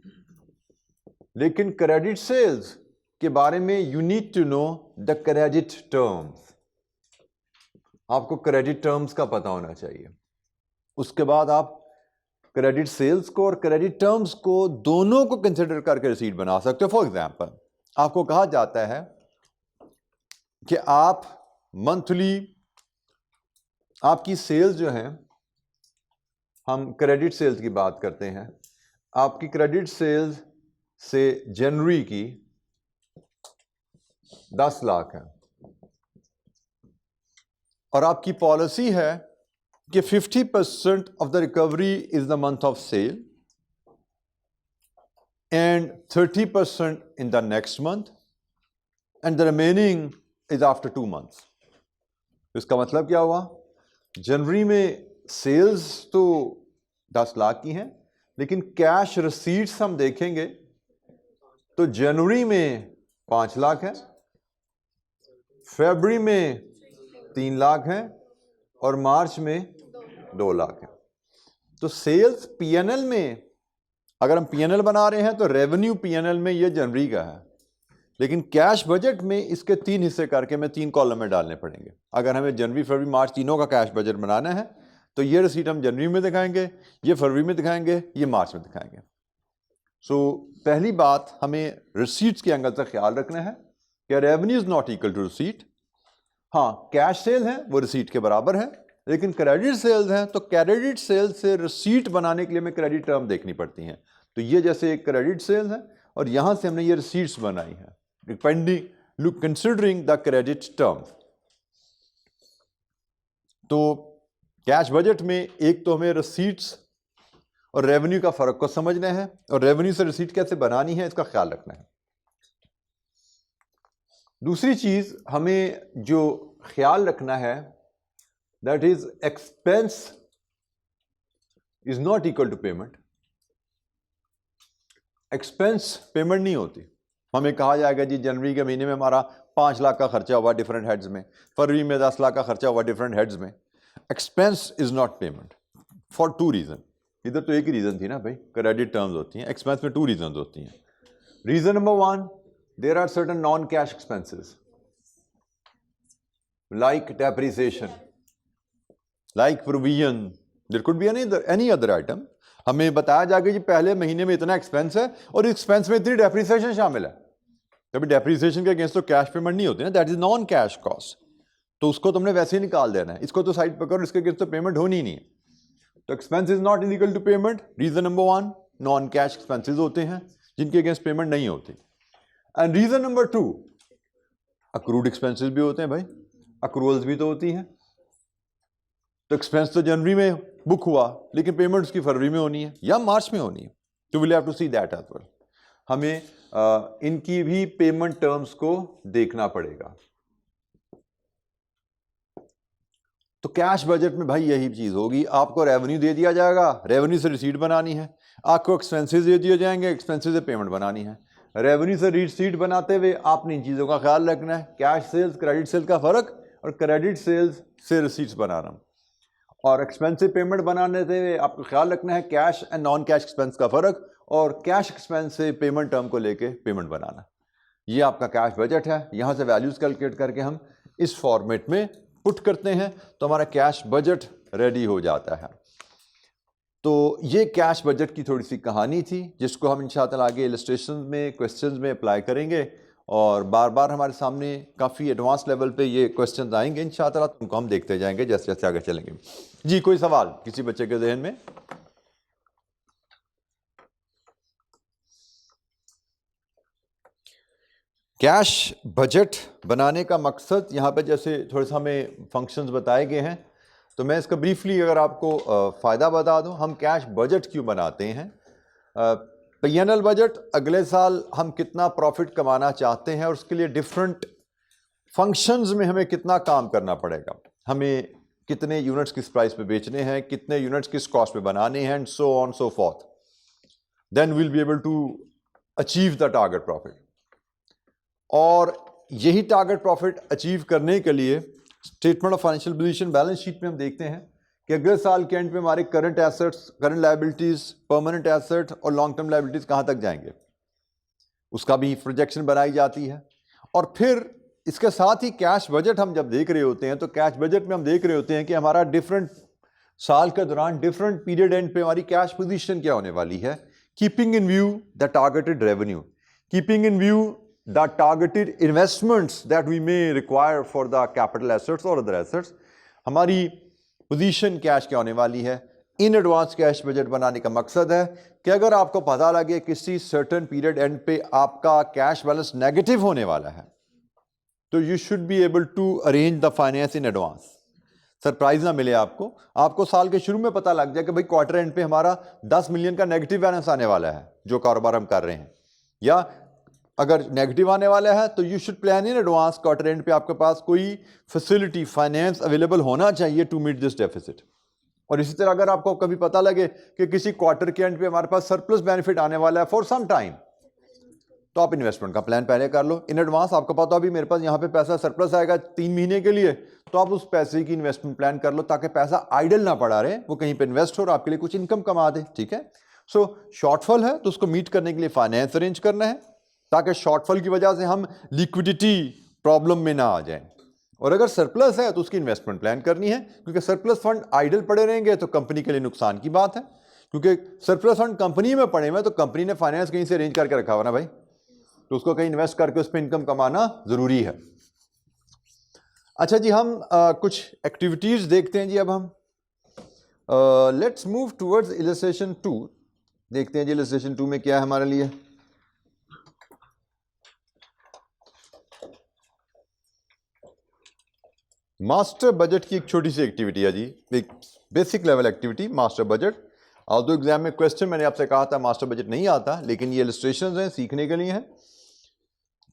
लेकिन क्रेडिट सेल्स के बारे में you need to know the credit terms. आपको क्रेडिट टर्म्स का पता होना चाहिए, उसके बाद आप क्रेडिट सेल्स को और क्रेडिट टर्म्स को दोनों को कंसिडर करके रिसीट बना सकते हो। फॉर एग्जांपल, आपको कहा जाता है कि आप मंथली आपकी सेल्स जो हैं, हम क्रेडिट सेल्स की बात करते हैं, आपकी क्रेडिट सेल्स से जनवरी की 10 लाख है और आपकी पॉलिसी है कि 50% of the recovery is the month of sale and 30% in the next month and the remaining is after 2 months। इसका मतलब क्या हुआ, जनवरी में सेल्स तो 10 लाख की हैं, लेकिन कैश रिसीट्स हम देखेंगे तो जनवरी में 5 लाख है, फरवरी में 3 लाख है और मार्च में 2 लाख है। तो सेल्स पीएनएल में, अगर हम पीएनएल बना रहे हैं तो रेवेन्यू पीएनएल में ये जनवरी का है, लेकिन कैश बजट में इसके 3 हिस्से करके मैं 3 कॉलम में डालने पड़ेंगे। अगर हमें जनवरी फरवरी मार्च तीनों का कैश बजट बनाना है तो ये रिसीट हम जनवरी में दिखाएंगे, ये फरवरी में दिखाएंगे, ये मार्च में दिखाएंगे। सो पहली बात हमें रिसीट्स के एंगल से ख्याल रखना है कि revenue is not equal to receipt. हाँ, कैश सेल है वो रिसीट के बराबर है, लेकिन क्रेडिट सेल्स हैं तो क्रेडिट सेल्स से रिसीट बनाने के लिए हमें क्रेडिट टर्म देखनी पड़ती हैं। तो ये जैसे एक क्रेडिट सेल्स है और यहां से हमने ये रिसीट्स बनाई है depending considering the credit term. तो कैश बजट में एक तो हमें रिसीट्स और रेवेन्यू का फर्क को समझना है और रेवेन्यू से रिसीट कैसे बनानी है इसका ख्याल रखना है। दूसरी चीज हमें जो ख्याल रखना है that is expense is not equal to payment. Expense payment नहीं होती। हमें कहा जाएगा जी जनवरी के महीने में हमारा 5 लाख का खर्चा हुआ डिफरेंट हेड्स में, फरवरी में 10 लाख का खर्चा हुआ डिफरेंट हेड्स में। Expense is not payment for 2 reason. इधर तो एक ही रीजन थी ना भाई, क्रेडिट टर्म्स होती हैं, एक्सपेंस में 2 रीजन होती हैं। Reason number 1, there are certain non-cash expenses like depreciation, like provision, there could be any other item। हमें बताया जाएगा जी पहले महीने में इतना एक्सपेंस है और इस एक्सपेंस में इतनी डेप्रिसिएशन शामिल है। कभी डेप्रिसिएशन के अगेंस्ट तो कैश पेमेंट नहीं होती ना, that is non cash cost, तो उसको तुमने वैसे ही निकाल देना है। इसको तो साइड पर करो, इसके अगेंस्ट तो पेमेंट होनी ही नहीं है। तो expense is not equal to payment, reason number 1। Non cash expenses होते हैं जिनके अगेंस्ट पेमेंट नहीं होती। And reason number 2, accrued expenses भी होते हैं भाई, अक्रूवल्स भी तो होती हैं। तो एक्सपेंस तो जनवरी में बुक हुआ लेकिन पेमेंट उसकी फरवरी में होनी है या मार्च में होनी है, तो will have to see that as well. हमें इनकी भी पेमेंट टर्म्स को देखना पड़ेगा। तो कैश बजट में भाई यही चीज होगी, आपको रेवेन्यू दे दिया जाएगा, रेवेन्यू से रिसीट बनानी है। आपको एक्सपेंसेस दे दिए जाएंगे, एक्सपेंसेस से पेमेंट बनानी है। रेवेन्यू से रिसीट बनाते हुए आपने इन चीज़ों का ख्याल रखना है, कैश सेल्स क्रेडिट सेल्स का फ़र्क और क्रेडिट सेल्स से रिसीट्स बनाना। और एक्सपेंस से पेमेंट बनाने हुए आपको ख्याल रखना है cash and non cash expense का फ़र्क और कैश एक्सपेंस से पेमेंट टर्म को लेके पेमेंट बनाना। ये आपका कैश बजट है। यहाँ से वैल्यूज़ कैलकुलेट करके हम इस फॉर्मेट में पुट करते हैं तो हमारा कैश बजट रेडी हो जाता है। तो ये कैश बजट की थोड़ी सी कहानी थी जिसको हम इंशाअल्लाह आगे इलस्ट्रेशन में क्वेश्चंस में अप्लाई करेंगे और बार बार हमारे सामने काफ़ी एडवांस लेवल पे ये क्वेश्चंस आएंगे इंशाअल्लाह, उनको हम देखते जाएंगे जैसे जैसे आगे चलेंगे। जी, कोई सवाल किसी बच्चे के जहन में? कैश बजट बनाने का मकसद यहाँ पे जैसे थोड़ा सा हमें फंक्शंस बताए गए हैं, तो मैं इसका ब्रीफली अगर आपको फ़ायदा बता दूं, हम कैश बजट क्यों बनाते हैं। पीएनएल बजट, अगले साल हम कितना प्रॉफिट कमाना चाहते हैं और उसके लिए डिफरेंट फंक्शंस में हमें कितना काम करना पड़ेगा, हमें कितने यूनिट्स किस प्राइस पे बेचने हैं, कितने यूनिट्स किस कॉस्ट पे बनाने हैं, and so on so forth, then we'll be able to achieve the target profit. और यही टारगेट प्रॉफिट अचीव करने के लिए statement of financial position balance sheet में हम देखते हैं कि अगले साल के एंड पे हमारे current assets, current liabilities, permanent asset और लॉन्ग टर्म लायबिलिटीज कहाँ तक जाएंगे, उसका भी प्रोजेक्शन बनाई जाती है। और फिर इसके साथ ही कैश बजट हम जब देख रहे होते हैं तो कैश बजट में हम देख रहे होते हैं कि हमारा डिफरेंट साल के दौरान डिफरेंट पीरियड एंड पे हमारी कैश पोजीशन क्या होने वाली है, keeping in view the targeted revenue, keeping in view the targeted investments that we may require for the capital assets or other assets, हमारी पोजीशन कैश क्या होने वाली है। इन एडवांस कैश बजट बनाने का मकसद है कि अगर आपको पता लगे किसी सर्टेन पीरियड एंड पे आपका कैश बैलेंस नेगेटिव होने वाला है तो you should be able to arrange the finance in advance. Surprise ना मिले आपको, आपको साल के शुरू में पता लग जाए कि भाई क्वार्टर एंड पे हमारा 10 मिलियन का नेगेटिव बैलेंस आने वाला है जो कारोबार हम कर रहे हैं, या अगर नेगेटिव आने वाला है तो you should plan in advance quarter and पे आपके पास कोई फैसिलिटी फाइनेंस अवेलेबल होना चाहिए टू मीट दिस डेफिसिट। और इसी तरह अगर आपको कभी पता लगे कि किसी क्वार्टर के एंड पे हमारे पास सरप्लस बेनिफिट आने वाला है फॉर सम टाइम, तो आप इन्वेस्टमेंट का प्लान पहले कर लो इन एडवांस। आपको पता अभी मेरे पास यहाँ पे पैसा सरप्लस आएगा 3 महीने के लिए, तो आप उस पैसे की इन्वेस्टमेंट प्लान कर लो ताकि पैसा आइडल ना पड़ा रहे, वो कहीं पे इन्वेस्ट हो और आपके लिए कुछ इनकम कमा दे। ठीक है, सो शॉर्टफॉल है तो उसको मीट करने के लिए फाइनेंस अरेंज करना है। ताकि शॉर्टफॉल की वजह से हम लिक्विडिटी प्रॉब्लम में ना आ जाएं। और अगर सरप्लस है तो उसकी इन्वेस्टमेंट प्लान करनी है, क्योंकि सरप्लस फंड आइडल पड़े रहेंगे तो कंपनी के लिए नुकसान की बात है, क्योंकि सरप्लस फंड कंपनी में पड़े हुए तो कंपनी ने फाइनेंस कहीं से अरेंज करके रखा हुआ ना भाई, तो उसको कहीं इन्वेस्ट करके उस पर इनकम कमाना जरूरी है। अच्छा जी, हम कुछ एक्टिविटीज देखते हैं जी। अब हम लेट्स मूव टूवर्ड्स इलस्ट्रेशन 2। देखते हैं जी इलस्ट्रेशन 2 में क्या है हमारे लिए। मास्टर बजट की एक छोटी सी एक्टिविटी है जी, एक basic level activity, master budget. Although exam में क्वेश्चन मैंने आपसे कहा था मास्टर बजट नहीं आता, लेकिन ये इलस्ट्रेशंस हैं, सीखने के लिए हैं।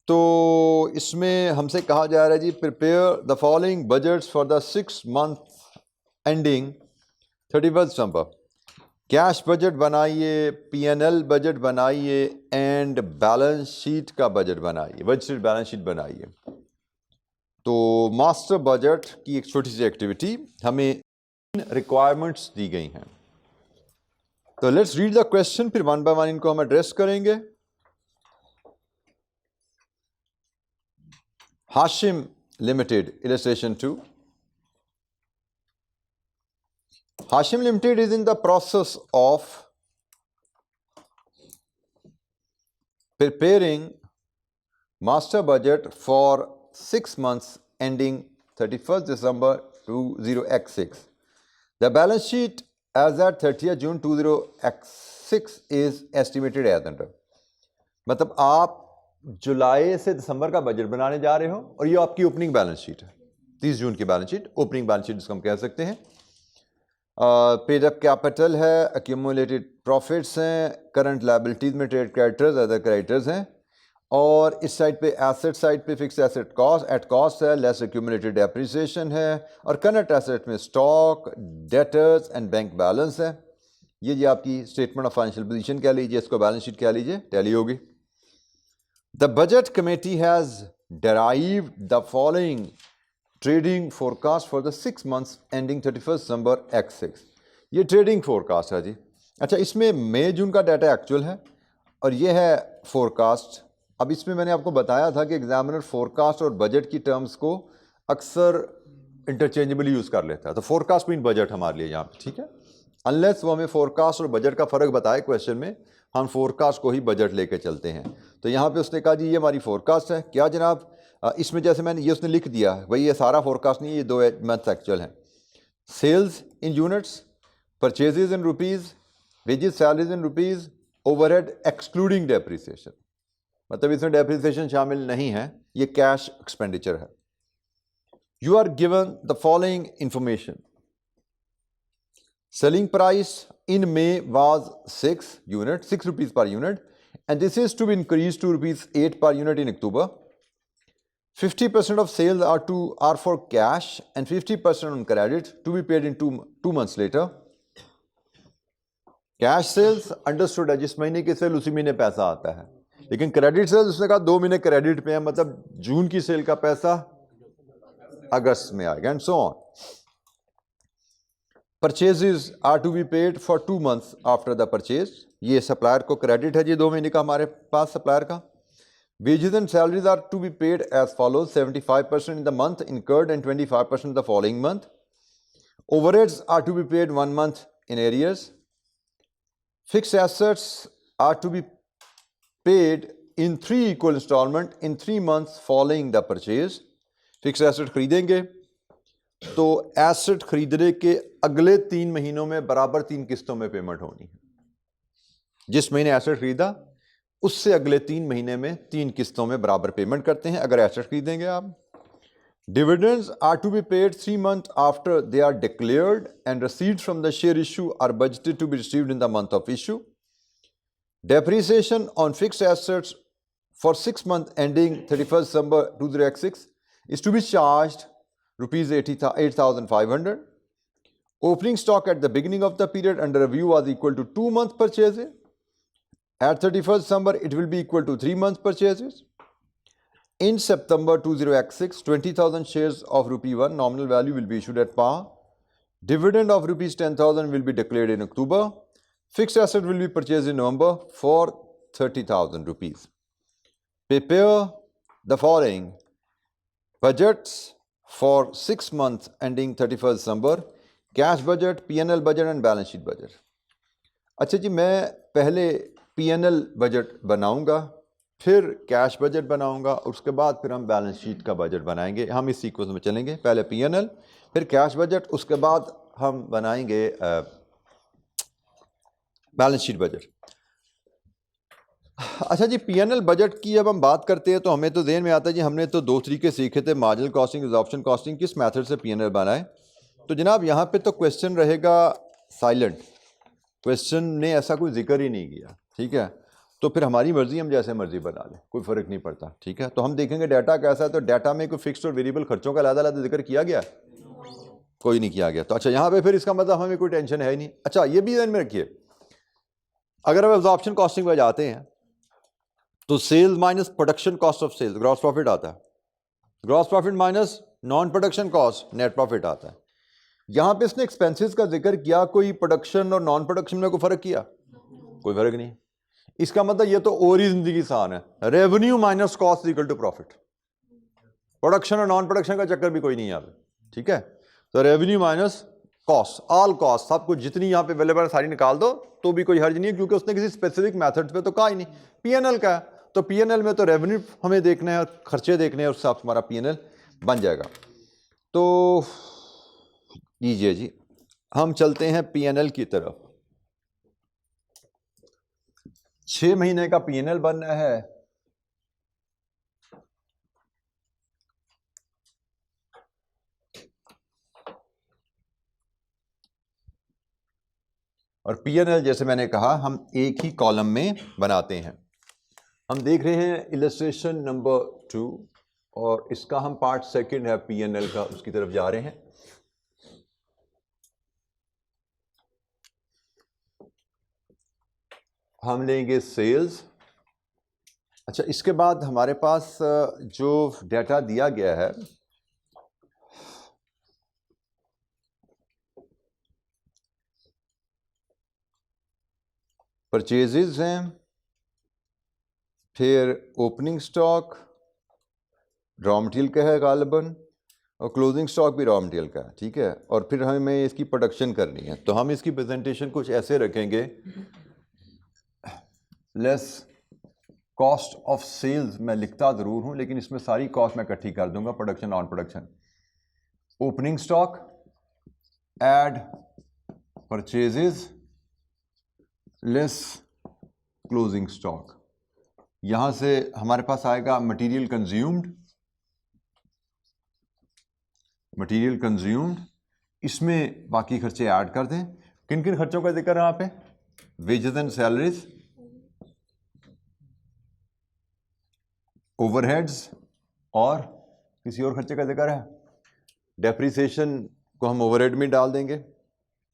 तो इसमें हमसे कहा जा रहा है जी, prepare the following budgets for the 6 month ending 31 December. Cash budget बनाइए, पीएनएल बजट बनाइए एंड बैलेंस शीट का बजट बनाइए, बजट बैलेंस शीट बनाइए। तो मास्टर बजट की एक छोटी सी एक्टिविटी, हमें रिक्वायरमेंट्स दी गई हैं। तो लेट्स रीड द क्वेश्चन, फिर वन बाय वन इनको हम एड्रेस करेंगे। Hashim limited, illustration 2। Hashim Limited is in the process of preparing master budget for 6 months ending 31st December 20x6. The balance sheet as at 30th June 20x6 is estimated as under. मतलब आप जुलाई से दिसंबर का budget बनाने जा रहे हो और ये आपकी ओपनिंग बैलेंस शीट है, 30 जून की balance sheet, opening balance sheet जिसको हम कह सकते हैं। पेड अप कैपिटल है, एक्यूमुलेटेड प्रॉफिट्स हैं, करंट लायबिलिटीज में ट्रेड क्रेडिटर्स, अदर क्रेडिटर्स हैं, और इस साइड पे एसेट साइड पे fix asset cost at cost है, लेस एक्यूमुलेटेड डेप्रिसिएशन है, और करंट एसेट में stock, debtors and bank balance है। ये जी आपकी स्टेटमेंट ऑफ फाइनेंशियल पोजीशन कह लीजिए, इसको बैलेंस शीट कह लीजिए, टैली होगी। The budget committee has derived the following trading forecast for the 6 months ending 31 December x6। ये ट्रेडिंग फोरकास्ट है जी। अच्छा, इसमें मई जून का डाटा एक्चुअल है और ये है फोरकास्ट। अब इसमें मैंने आपको बताया था कि एग्जामिनर फोरकास्ट और बजट की टर्म्स को अक्सर इंटरचेंजेबली यूज़ कर लेता है, तो फोरकास्ट मीन बजट हमारे लिए यहाँ पे, ठीक है। अनलेस वो हमें फोरकास्ट और बजट का फ़र्क बताए क्वेश्चन में, हम फोरकास्ट को ही बजट लेके चलते हैं। तो यहाँ पे उसने कहा जी ये हमारी फोरकास्ट है। क्या जनाब, इसमें जैसे मैंने ये उसने लिख दिया भाई, ये सारा फोरकास्ट नहीं, ये 2 मंथ्स एक्चुअल हैं। Sales in units, purchases in rupees, wages salaries in rupees, overhead excluding depreciation, मतलब इसमें डेप्रिसिएशन शामिल नहीं है, ये कैश एक्सपेंडिचर है। You are given the following information. Selling price in May was 6 unit, 6 rupees per unit, and this is to be increased to rupees 8 per unit in October. 50% of sales are for cash and 50% on credit to be paid in two months later. Cash sales understood है, जिस महीने की cell उसी महीने पैसा आता है, लेकिन क्रेडिट सेल्स उसने कहा 2 महीने क्रेडिट पे है, मतलब जून की सेल का पैसा अगस्त में आएगा, and so on. Purchases are to be paid for 2 months after the purchase, ये सप्लायर को क्रेडिट है जी 2 महीने का हमारे पास सप्लायर का। Wages and salaries are to be paid as follows, 75% in the month incurred and 25% the following month. Overheads are to be paid 1 month in arrears. Fixed assets are to be paid in 3 equal installment in 3 months following the purchase. Fixed asset खरीदेंगे तो asset खरीदने के अगले 3 महीनों में बराबर 3 किस्तों में पेमेंट होनी है। जिस महीने एसेट खरीदा उससे अगले 3 महीने में 3 किस्तों में बराबर पेमेंट करते हैं अगर एसेट खरीदेंगे आप। Dividends are to be paid 3 months after they are declared and receipts from the share issue are budgeted to be received in the month of issue. Depreciation on fixed assets for 6 months ending 31 December 2006 is to be charged rupees 8,500. Opening stock at the beginning of the period under review was equal to 2 months purchases. At 31st December, it will be equal to 3 months purchases. In September 2006, 20,000 shares of rupee 1 nominal value will be issued at par. Dividend of rupees 10,000 will be declared in October. Fixed asset will be purchased in November for 30,000 rupees. prepare the following budgets for 6 months ending 31st December, cash budget, P&L budget and balance sheet budget. अच्छा जी, मैं पहले P&L budget बनाऊंगा, फिर cash budget बनाऊंगा, उसके बाद फिर हम बैलेंस शीट का बजट बनाएंगे। हम इस सीक्वेंस में चलेंगे, पहले P&L, फिर कैश बजट, उसके बाद हम बनाएंगे बैलेंस शीट बजट। अच्छा जी, P&L बजट की जब हम बात करते हैं तो हमें तो ज़हन में आता है जी, हमने तो 2 तरीके सीखे थे, मार्जिनल कॉस्टिंग, एब्जॉर्प्शन कॉस्टिंग, किस मेथड से P&L बनाए। तो जनाब यहाँ पे तो क्वेश्चन रहेगा साइलेंट, क्वेश्चन ने ऐसा कोई जिक्र ही नहीं किया, ठीक है। तो फिर हमारी मर्जी, हम जैसे मर्जी बना लें, कोई फ़र्क नहीं पड़ता, ठीक है। तो हम देखेंगे डाटा कैसा है, तो डाटा में कोई फिक्स्ड और वेरिएबल खर्चों का अलग-अलग जिक्र किया गया, कोई नहीं किया गया। तो अच्छा, यहाँ पे फिर इसका मतलब हमें कोई टेंशन है ही नहीं। अच्छा, ये भी ध्यान में रखिए, अगर हम एब्जॉर्प्शन कॉस्टिंग में जाते हैं तो sales minus production cost of sales gross profit आता है, gross profit minus non production cost net profit आता है। यहाँ पे इसने एक्सपेंसेस का जिक्र किया, कोई प्रोडक्शन और नॉन प्रोडक्शन में कोई फर्क किया? कोई फर्क नहीं। इसका मतलब ये तो और ही जिंदगी आसान है, revenue minus cost equal to profit. Production और नॉन प्रोडक्शन का चक्कर भी कोई नहीं यहाँ पे, ठीक है। तो revenue minus cost, all cost, सब कुछ जितनी यहाँ पे अवेलेबल है सारी निकाल दो तो भी कोई हर्ज नहीं है, क्योंकि उसने किसी स्पेसिफिक मेथड पे तो कहा ही नहीं। P&L का है तो P&L में तो रेवेन्यू हमें देखना है और खर्चे देखने हैं, उससे आप हमारा P&L बन जाएगा। तो लीजिए जी, हम चलते हैं P&L की तरफ। 6 महीने का P&L बनना है, और P&L जैसे मैंने कहा हम एक ही कॉलम में बनाते हैं। हम देख रहे हैं इलस्ट्रेशन नंबर 2 और इसका हम पार्ट सेकंड है P&L का, उसकी तरफ जा रहे हैं। हम लेंगे सेल्स। अच्छा, इसके बाद हमारे पास जो डाटा दिया गया है, परचेजेस हैं, फिर ओपनिंग स्टॉक रॉ मटेरियल का है गालिबन, और क्लोजिंग स्टॉक भी रॉ मटेरियल का है, ठीक है। और फिर हमें इसकी प्रोडक्शन करनी है, तो हम इसकी प्रेजेंटेशन कुछ ऐसे रखेंगे, लेस कॉस्ट ऑफ सेल्स मैं लिखता ज़रूर हूं, लेकिन इसमें सारी कॉस्ट मैं इकट्ठी कर दूंगा, production non production. Opening stock add purchases less closing stock. यहां से हमारे पास आएगा मटेरियल कंज्यूम्ड, मटेरियल कंज्यूम्ड, इसमें बाकी खर्चे ऐड कर दें। किन किन खर्चों का जिक्र है यहाँ पे? वेजेस एंड सैलरीज, ओवरहेड्स, और किसी और खर्चे का जिक्र है? डेप्रिसिएशन को हम ओवरहेड में डाल देंगे।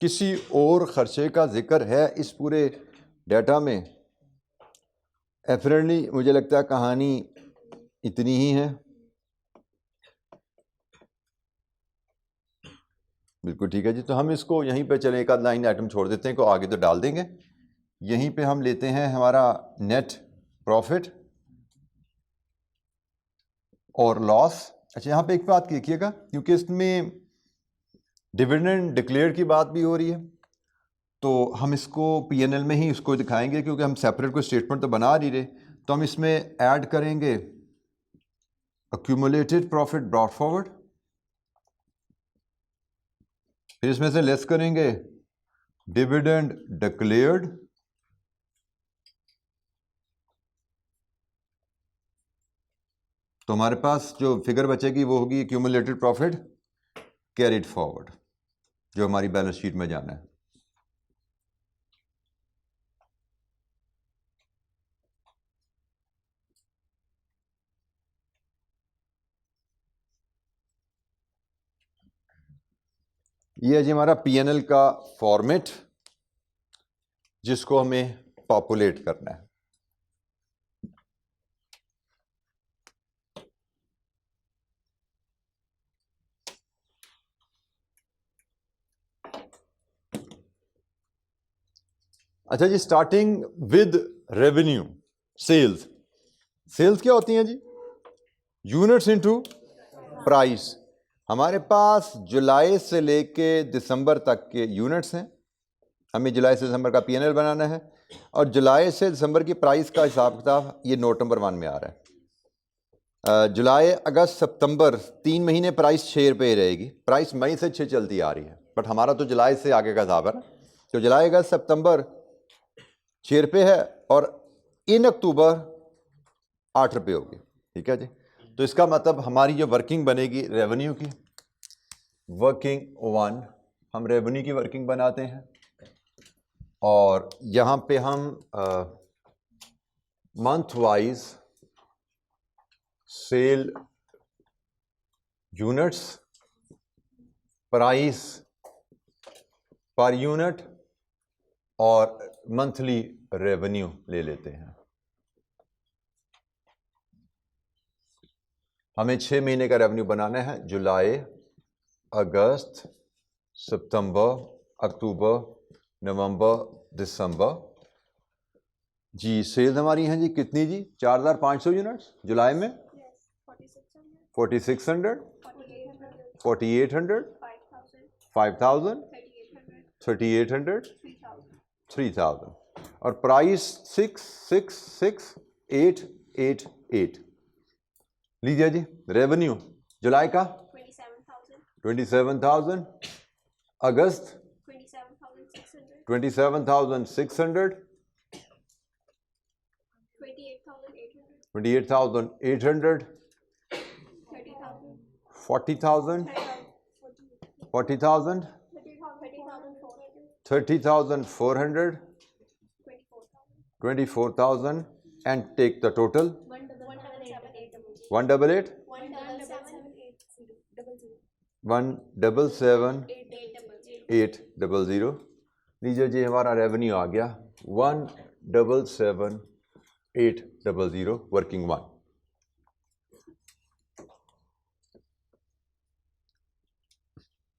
किसी और खर्चे का जिक्र है इस पूरे डाटा में? एफरेंटली मुझे लगता है कहानी इतनी ही है। बिल्कुल ठीक है जी, तो हम इसको यहीं पे चले, एक आध लाइन आइटम छोड़ देते हैं, को आगे तो डाल देंगे। यहीं पे हम लेते हैं हमारा नेट प्रॉफिट और लॉस। अच्छा, यहाँ पे एक बात देखिएगा, क्योंकि इसमें डिविडेंड डिक्लेयर की बात भी हो रही है, तो हम इसको P&L में ही इसको दिखाएंगे, क्योंकि हम सेपरेट कोई स्टेटमेंट तो बना नहीं रहे। तो हम इसमें ऐड करेंगे अक्यूमुलेटेड प्रॉफिट ब्रॉट फॉरवर्ड, फिर इसमें से लेस करेंगे डिविडेंड डिक्लेयर्ड, तो हमारे पास जो फिगर बचेगी वो होगी अक्यूमुलेटेड प्रॉफिट कैरिड फॉरवर्ड, जो हमारी बैलेंस शीट में जाना है। ये है जी हमारा P&L का फॉर्मेट, जिसको हमें पॉपुलेट करना है। अच्छा जी, starting with revenue sales, sales क्या होती हैं जी? Units into price. हमारे पास जुलाई से लेके दिसंबर तक के यूनिट्स हैं, हमें जुलाई से दिसंबर का पीएनएल बनाना है, और जुलाई से दिसंबर की प्राइस का हिसाब किताब ये नोट नंबर 1 में आ रहा है। जुलाई अगस्त सितंबर 3 महीने प्राइस 6 रुपये रहेगी। प्राइस मई से 6 चलती आ रही है, बट हमारा तो जुलाई से आगे का हिसाब है ना, तो जुलाई अगस्त सितंबर 6 रुपये है, और इन अक्टूबर 8 रुपये होगी। ठीक है जी। तो इसका मतलब हमारी जो वर्किंग बनेगी रेवेन्यू की, वर्किंग 1, हम रेवेन्यू की वर्किंग बनाते हैं, और यहाँ पे हम month wise sale units, price per unit और मंथली रेवेन्यू ले लेते हैं। हमें 6 महीने का रेवेन्यू बनाना है, जुलाई अगस्त सितंबर अक्टूबर नवंबर दिसंबर जी। सेल्स हमारी हैं जी कितनी जी? 4500 यूनिट्स जुलाई में, 4600, 4800, 5000, 3800, 3000, और प्राइस 666888। लीजिए जी, रेवेन्यू जुलाई का 27,000, अगस्त 27,600, 28,800, 40,000, 40,000, 30,400, 24,000, and take the total 188, 177,800। लीजिए जी, हमारा रेवेन्यू आ गया 177,800 working 1।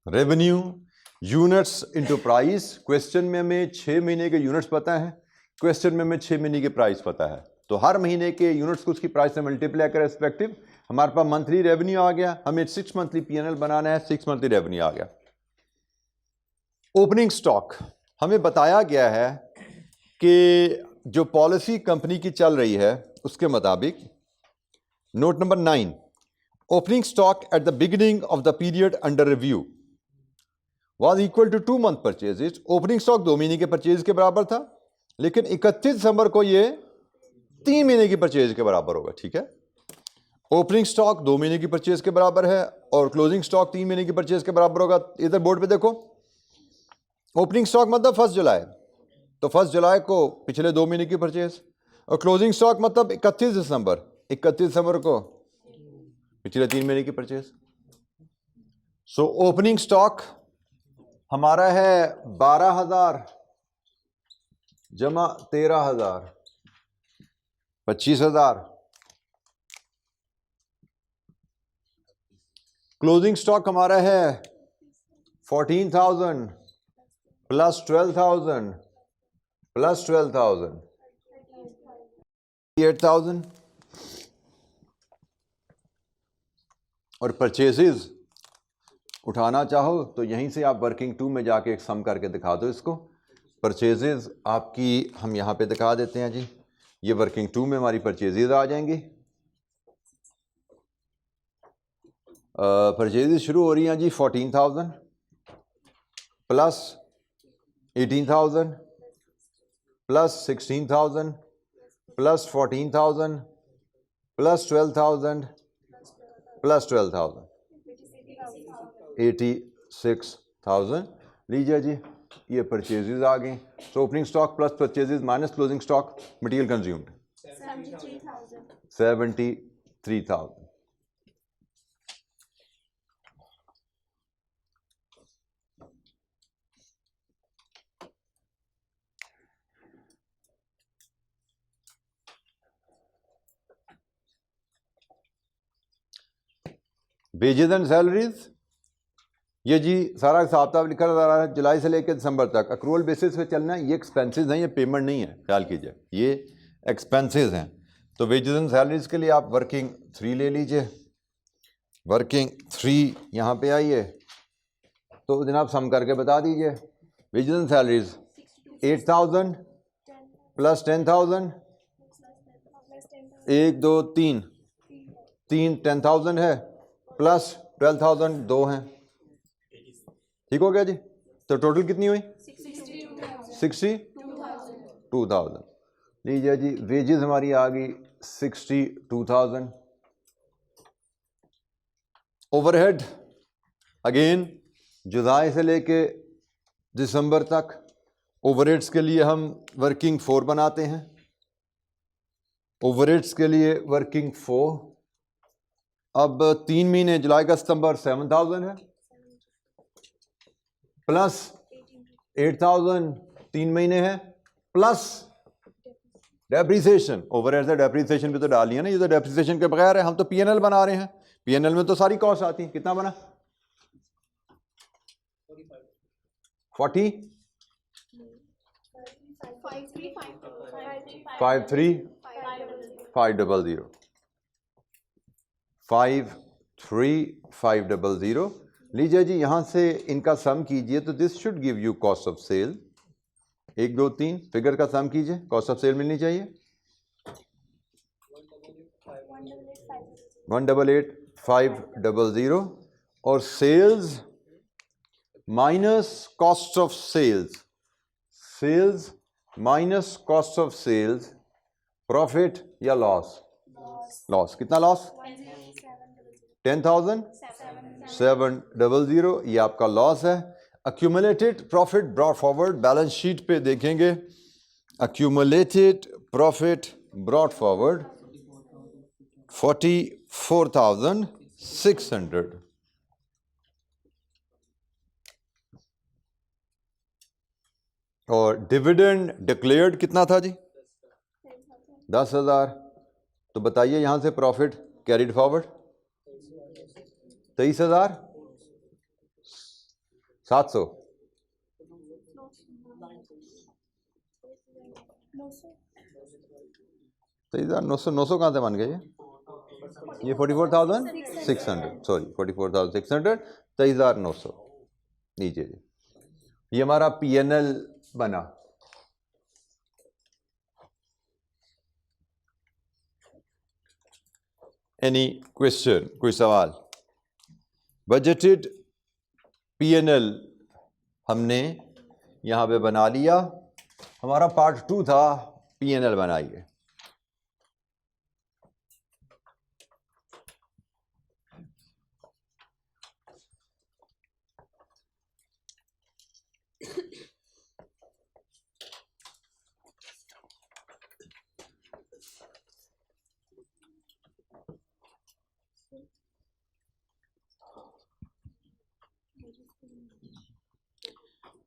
Revenue units into price. Question में हमें 6 महीने के यूनिट्स पता है, क्वेश्चन में हमें 6 महीने की प्राइस पता है, तो हर महीने के यूनिट्स को उसकी प्राइस से मल्टीप्लाई कर रेस्पेक्टिव हमारे पास मंथली रेवेन्यू आ गया। हमें 6 मंथली पीएनएल बनाना है, 6 मंथली रेवेन्यू आ गया। ओपनिंग स्टॉक, हमें बताया गया है कि जो पॉलिसी कंपनी की चल रही है उसके मुताबिक, note number 9, opening stock at the beginning of the period under review was equal to 2 month purchases। Opening stock 2 महीने के परचेज के बराबर था, लेकिन 31 दिसंबर को ये 3 महीने की परचेज के बराबर होगा। ठीक है, ओपनिंग स्टॉक 2 महीने की परचेज के बराबर है और क्लोजिंग स्टॉक 3 महीने की परचेज के बराबर होगा। इधर बोर्ड पे देखो, ओपनिंग स्टॉक मतलब 1 जुलाई, तो 1 जुलाई को पिछले 2 महीने की परचेज, और क्लोजिंग स्टॉक मतलब 31 दिसंबर, 31 दिसंबर को पिछले 3 महीने की परचेज। सो ओपनिंग स्टॉक हमारा है 12,000 जमा 13,000, 25,000। क्लोजिंग स्टॉक हमारा है 14,000 प्लस 12,000 प्लस 12,000, 8,000। और परचेजेस उठाना चाहो तो यहीं से आप वर्किंग 2 में जाके एक सम करके दिखा दो इसको। परचेजेस आपकी हम यहाँ पे दिखा देते हैं जी, ये वर्किंग 2 में हमारी परचेजेस आ जाएंगी। परचेजेस शुरू हो रही हैं जी 14,000 plus 18,000 plus 16,000 plus 14,000 plus 12,000 plus 12,000, 86,000। लीजिए जी, ये परचेजेस आ गई। तो opening stock plus purchases minus closing stock, material consumed 73,000। Wages and salaries, ये जी सारा हिसाब किताब लिखा जा रहा है जुलाई से लेकर दिसंबर तक, अक्रूवल बेसिस पे चलना है। ये एक्सपेंसेस हैं, ये पेमेंट नहीं है, ख्याल कीजिए, ये एक्सपेंसेस हैं। तो वेजेस एंड सैलरीज के लिए आप वर्किंग 3 ले लीजिए, वर्किंग 3 यहाँ पे आइए, तो जनाब सम करके बता दीजिए। वेजेस एंड सैलरीज 8,000 प्लस 10,000, 1 2 3 10,000 है, प्लस 12,000 2 हैं, ठीक हो गया जी। तो टोटल कितनी हुई? 62,000। लीजिए जी, वेजेस हमारी आ गई 62,000। ओवरहेड अगेन जुलाई से लेके दिसंबर तक ओवरहेड्स के लिए हम वर्किंग 4 बनाते हैं। ओवरहेड्स के लिए वर्किंग 4। अब 3 महीने जुलाई का सितंबर 7,000 है, प्लस 8,000 3 महीने है, प्लस डेप्रिसिएशन। ओवरहेड से डेप्रिसिएशन भी तो डाल लिया ना, ये तो डेप्रिसिएशन के बगैर है, हम तो पीएनएल बना रहे हैं, पीएनएल में तो सारी कॉस्ट आती है। कितना बना? 40 53,500। लीजिए जी, यहां से इनका सम कीजिए तो this should give you cost of sale. 1 2 3 figure का सम कीजिए, कॉस्ट ऑफ सेल मिलनी चाहिए 188,500 और sales minus cost of sales, sales minus cost of sales, profit या लॉस? लॉस। कितना लॉस? 10,700। ये आपका लॉस है। Accumulated profit brought forward, balance sheet पे देखेंगे अक्यूमुलेटेड प्रॉफिट ब्रॉट फॉरवर्ड 44,600। और डिविडेंड डिक्लेयर्ड कितना था जी? 10,000। तो बताइए यहां से प्रॉफिट कैरिड फॉरवर्ड 23,700। 23,900 कहां से बन गए? ये 44,600, सॉरी 44,600, 23,900। नीचे जी, ये हमारा पीएनएल बना। एनी क्वेश्चन, कोई सवाल? बजटेड पीएनएल हमने यहां पे बना लिया। हमारा पार्ट 2 था पीएनएल बनाइए।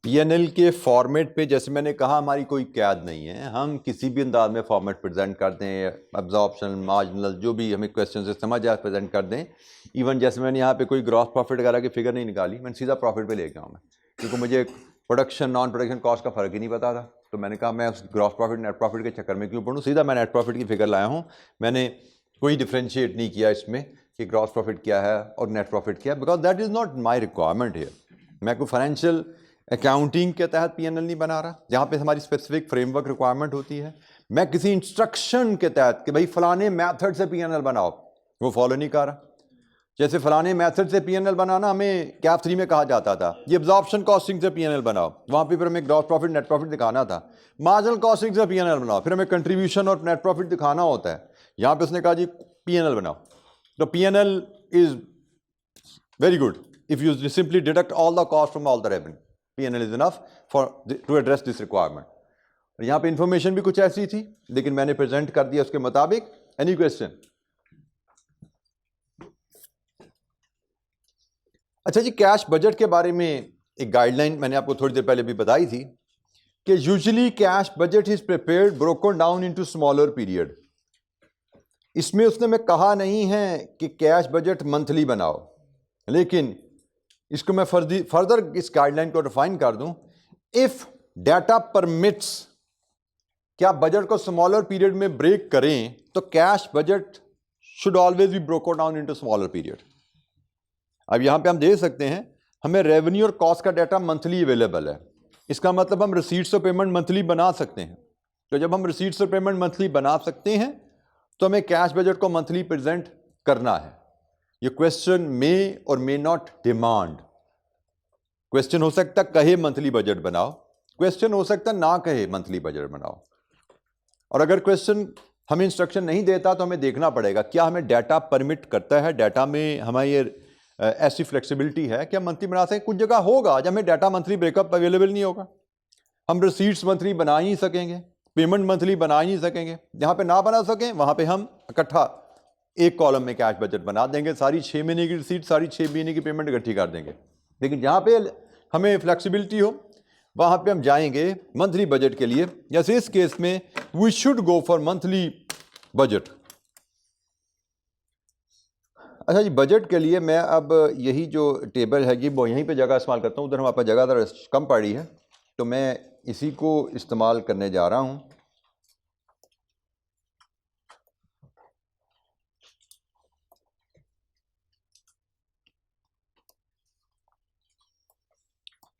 पीएनएल के फॉर्मेट पे जैसे मैंने कहा हमारी कोई कैद नहीं है, हम किसी भी अंदाज में फॉर्मेट प्रेजेंट कर दें, एब्जॉर्प्शन, मार्जिनल, जो भी हमें क्वेश्चन से समझ आए प्रेजेंट कर दें। इवन जैसे मैंने यहाँ पे कोई ग्रॉस प्रॉफिट वगैरह की फिगर नहीं निकाली, मैंने सीधा प्रॉफिट पे लेके आऊँ मैं, क्योंकि मुझे प्रोडक्शन नॉन प्रोडक्शन कॉस्ट का फ़र्क ही नहीं पता था। तो मैंने कहा मैं उस ग्रॉस प्रॉफिट नेट प्रॉफिट के चक्कर में क्यों पढ़ूँ, सीधा मैं नेट प्रॉफिट की फिगर लाया हूँ। मैंने कोई डिफ्रेंशिएट नहीं किया इसमें कि ग्रॉस प्रॉफिट क्या है और नेट प्रॉफिट क्या है, because that is not my requirement here. मैं कोई फाइनेंशियल अकाउंटिंग के तहत पीएनएल नहीं बना रहा जहाँ पे हमारी स्पेसिफिक फ्रेमवर्क रिक्वायरमेंट होती है। मैं किसी इंस्ट्रक्शन के तहत कि भाई फलाने मेथड से पीएनएल बनाओ, वो फॉलो नहीं कर रहा। जैसे फलाने मेथड से पीएनएल बनाना हमें कैप 3 में कहा जाता था, ये एब्जॉर्प्शन कॉस्टिंग से पीएनएल बनाओ, वहाँ पे फिर हमें ग्रॉस प्रॉफिट नेट प्रॉफिट दिखाना था। मार्जिनल कॉस्टिंग से पीएनएल बनाओ, फिर हमें कंट्रीब्यूशन और नेट प्रॉफिट दिखाना होता है। यहाँ पे उसने कहा जी पीएनएल बनाओ। तो PNL is very good if you simply deduct all the cost from all the revenue. PNL is enough for to address this requirement. यहाँ पे इंफॉर्मेशन भी कुछ ऐसी थी, लेकिन मैंने प्रेजेंट कर दिया उसके मुताबिक। Any question? अच्छा जी, कैश बजट के बारे में एक गाइडलाइन मैंने आपको थोड़ी देर पहले भी बताई थी कि usually cash budget is prepared broken down into smaller period. इसमें उसने मैं कहा नहीं है कि कैश बजट मंथली बनाओ, लेकिन इसको मैं फर्दर इस गाइडलाइन को डिफाइन कर दूं। इफ डाटा परमिट्स क्या बजट को स्मॉलर पीरियड में ब्रेक करें तो cash budget should always be broken down into smaller period. अब यहां पे हम देख सकते हैं हमें रेवेन्यू और कॉस्ट का डाटा मंथली अवेलेबल है, इसका मतलब हम रिसीट्स और पेमेंट मंथली बना सकते हैं। तो जब हम रिसीट्स और पेमेंट मंथली बना सकते हैं तो हमें कैश बजट को मंथली प्रेजेंट करना है। ये क्वेश्चन मे और मे नॉट डिमांड, क्वेश्चन हो सकता कहे मंथली बजट बनाओ, क्वेश्चन हो सकता ना कहे मंथली बजट बनाओ। और अगर क्वेश्चन हमें इंस्ट्रक्शन नहीं देता तो हमें देखना पड़ेगा क्या हमें डाटा परमिट करता है, डाटा में हमारी ये ऐसी फ्लेक्सिबिलिटी है कि हम मंथली बना सकें। कुछ जगह होगा जब हमें डाटा मंथली ब्रेकअप अवेलेबल नहीं होगा, हम रिसीट्स मंथली बना ही नहीं सकेंगे, पेमेंट मंथली बना ही नहीं सकेंगे। जहां पे ना बना सकें वहां पे हम इकट्ठा एक कॉलम में कैश बजट बना देंगे, सारी 6 महीने की रिसीट, सारी 6 महीने की पेमेंट इकट्ठी कर देंगे। लेकिन जहां पे हमें फ्लेक्सिबिलिटी हो वहां पे हम जाएंगे मंथली बजट के लिए। जैसे इस केस में we should go for monthly budget. अच्छा जी, बजट के लिए मैं अब यही जो टेबल है वो यहीं पे जगह इस्तेमाल करता हूँ, उधर हमारे पास जगह ज़रा कम पड़ी है तो मैं इसी को इस्तेमाल करने जा रहा हूँ।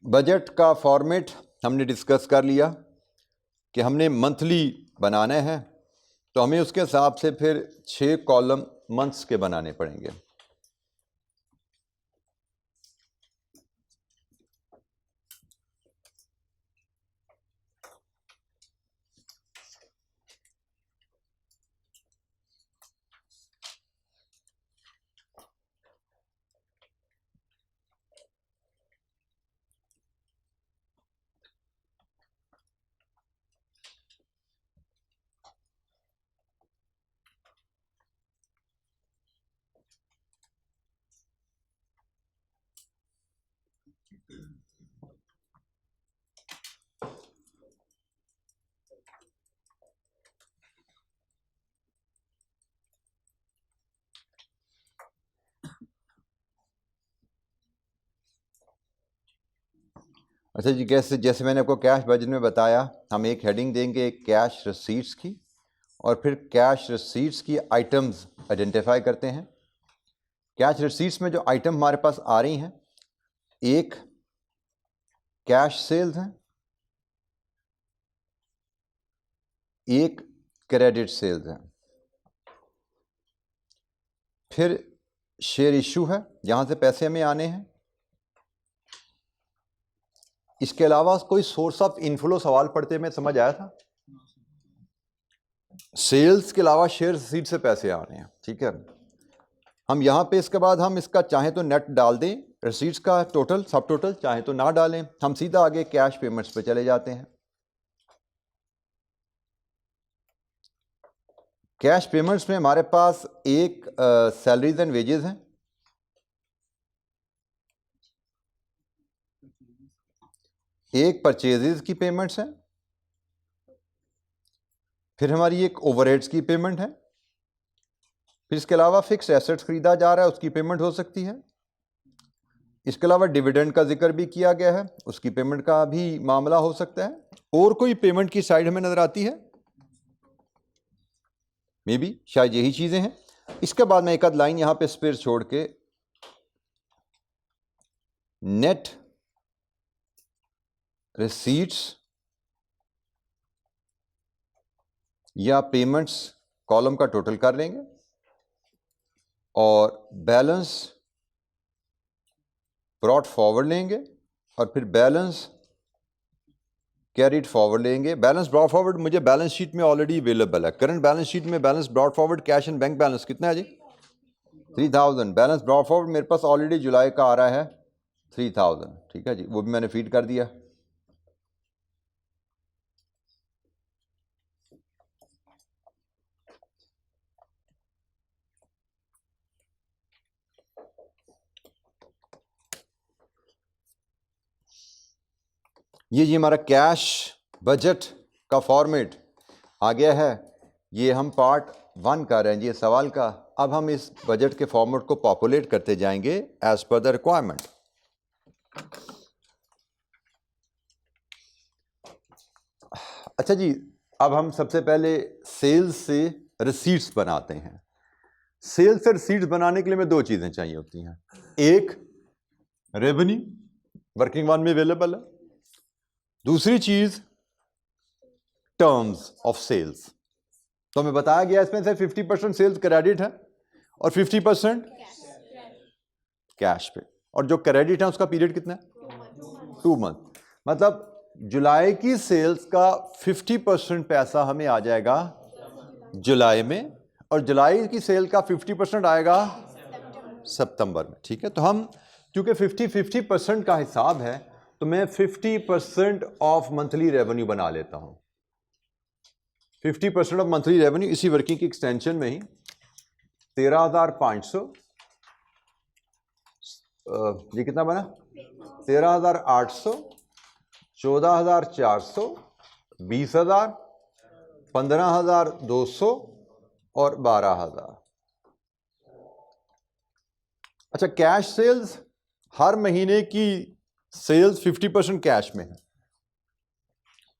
बजट का फॉर्मेट हमने डिस्कस कर लिया कि हमने मंथली बनाना है तो हमें उसके हिसाब से फिर 6 कॉलम मंथ्स के बनाने पड़ेंगे। अच्छा जी, जैसे मैंने आपको कैश बजट में बताया, हम एक हेडिंग देंगे कैश रिसीट्स की और फिर कैश रिसीट्स की आइटम्स आइडेंटिफाई करते हैं। कैश रिसीट्स में जो आइटम हमारे पास आ रही हैं, एक कैश सेल्स हैं, एक क्रेडिट सेल्स हैं, फिर शेयर इशू है जहां से पैसे हमें आने हैं। इसके अलावा कोई सोर्स ऑफ इनफ्लो सवाल पढ़ते में समझ आया था? सेल्स के अलावा शेयर रिसीट से पैसे आ रहे हैं, ठीक है। हम यहां पे इसके बाद हम इसका चाहे तो नेट डाल दें रिसीट्स का टोटल, सब टोटल, चाहे तो ना डालें। हम सीधा आगे कैश पेमेंट्स पे चले जाते हैं। कैश पेमेंट्स में हमारे पास एक सैलरीज एंड वेजेस हैं, एक परचेजेस की पेमेंट्स हैं, फिर हमारी एक ओवरहेड्स की पेमेंट है, फिर इसके अलावा फिक्स एसेट्स खरीदा जा रहा है उसकी पेमेंट हो सकती है। इसके अलावा डिविडेंड का जिक्र भी किया गया है, उसकी पेमेंट का भी मामला हो सकता है। और कोई पेमेंट की साइड हमें नजर आती है? मे बी शायद यही चीजें हैं। इसके बाद मैं एक आध लाइन यहां पे स्पेयर छोड़ के नेट रिसीट्स या पेमेंट्स कॉलम का टोटल कर लेंगे और बैलेंस ब्रॉट फॉरवर्ड लेंगे और फिर बैलेंस कैरीड फॉरवर्ड लेंगे। बैलेंस ब्रॉट फॉरवर्ड मुझे बैलेंस शीट में ऑलरेडी अवेलेबल है। करंट बैलेंस शीट में balance brought forward cash and bank balance कितना है जी? 3000। बैलेंस ब्रॉट फॉरवर्ड मेरे पास ऑलरेडी जुलाई का आ रहा है 3000, ठीक है जी, वो भी मैंने फीड कर दिया। ये जी हमारा कैश बजट का फॉर्मेट आ गया है। ये हम पार्ट 1 कर रहे हैं जी सवाल का। अब हम इस बजट के फॉर्मेट को पॉपुलेट करते जाएंगे एज पर द रिक्वायरमेंट। अच्छा जी, अब हम सबसे पहले सेल्स से रिसीट्स बनाते हैं। सेल्स से रिसीट्स बनाने के लिए हमें दो चीज़ें चाहिए होती हैं। एक, रेवेन्यू वर्किंग वन में अवेलेबल है। दूसरी चीज़, टर्म्स ऑफ सेल्स। तो हमें बताया गया इसमें से 50% सेल्स क्रेडिट है और 50% कैश पे। और जो क्रेडिट है उसका पीरियड कितना है? 2 मंथ। मतलब जुलाई की सेल्स का 50% पैसा हमें आ जाएगा जुलाई में, और जुलाई की सेल का 50% आएगा सितंबर में। ठीक है, तो हम क्योंकि 50-50% का हिसाब है तो मैं 50% ऑफ मंथली रेवेन्यू बना लेता हूं। 50% ऑफ मंथली रेवेन्यू इसी वर्किंग की एक्सटेंशन में ही 13,500, ये कितना बना? 13,800, 14,400, 20,000, 15,200 और 12,000। अच्छा, कैश सेल्स, हर महीने की सेल्स 50% कैश में है।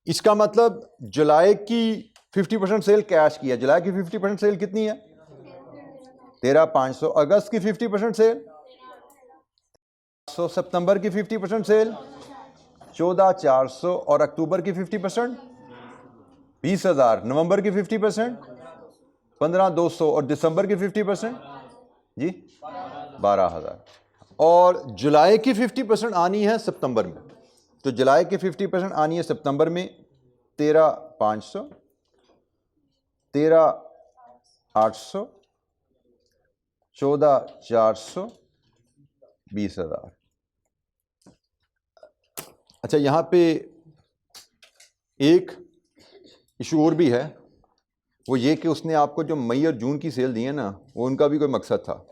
इसका मतलब जुलाई की 50% सेल कैश की है। जुलाई की 50% सेल कितनी है? 13,500। अगस्त की 50% सेल 100, सितंबर की 50% सेल 14,400 और अक्टूबर की 50% 20,000, नवंबर की 50% 15,200 और दिसंबर की 50% जी 12,000। और जुलाई की 50% आनी है सितंबर में। तो जुलाई की 50% आनी है सितंबर में 13,500, 13,800, 14,400, 20,000। अच्छा, यहां पे एक इशू और भी है, वो ये कि उसने आपको जो मई और जून की सेल दी है ना, वो उनका भी कोई मकसद था।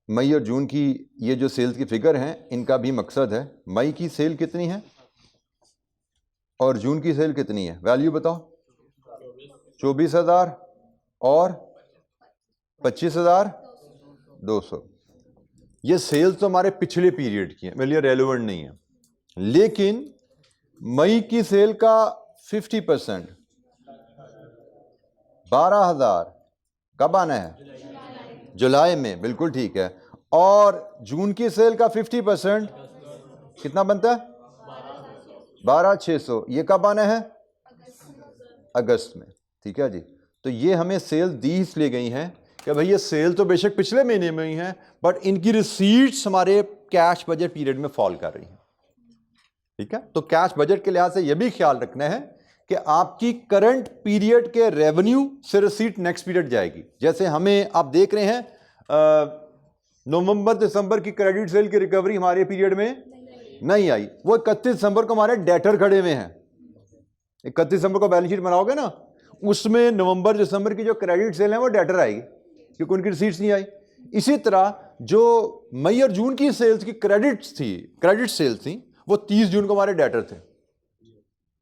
मई और जून की ये जो सेल्स की फिगर हैं, इनका भी मकसद है। मई की सेल कितनी है और जून की सेल कितनी है? वैल्यू बताओ। 24,000 और 25,200। ये सेल्स तो हमारे पिछले पीरियड की है, मेरे लिए रेलेवेंट नहीं है। लेकिन मई की सेल का 50% 12,000 कब आना है? जुलाई में, बिल्कुल ठीक है। और जून की सेल का 50% कितना बनता है? 12,600। ये कब आना है? अगस्त में। ठीक है जी। तो ये हमें सेल दी इसलिए गई हैं कि भाई ये सेल तो बेशक पिछले महीने में ही है, बट इनकी रिसीट्स हमारे कैश बजट पीरियड में फॉल कर रही हैं। ठीक है, तो कैश बजट के लिहाज से यह भी ख्याल रखना है कि आपकी करंट पीरियड के रेवेन्यू से रिसीट नेक्स्ट पीरियड जाएगी। जैसे हमें आप देख रहे हैं नवंबर दिसंबर की क्रेडिट सेल की रिकवरी हमारे पीरियड में नहीं आई। वो 31 दिसंबर को हमारे डेटर खड़े हुए हैं। 31 दिसंबर को बैलेंस शीट बनाओगे ना, उसमें नवंबर दिसंबर की जो क्रेडिट सेल है वो डेटर आएगी, क्योंकि उनकी रिसीट्स नहीं आई। इसी तरह जो मई और जून की सेल्स की क्रेडिट सेल्स थी, वो 30 जून को हमारे डेटर थे।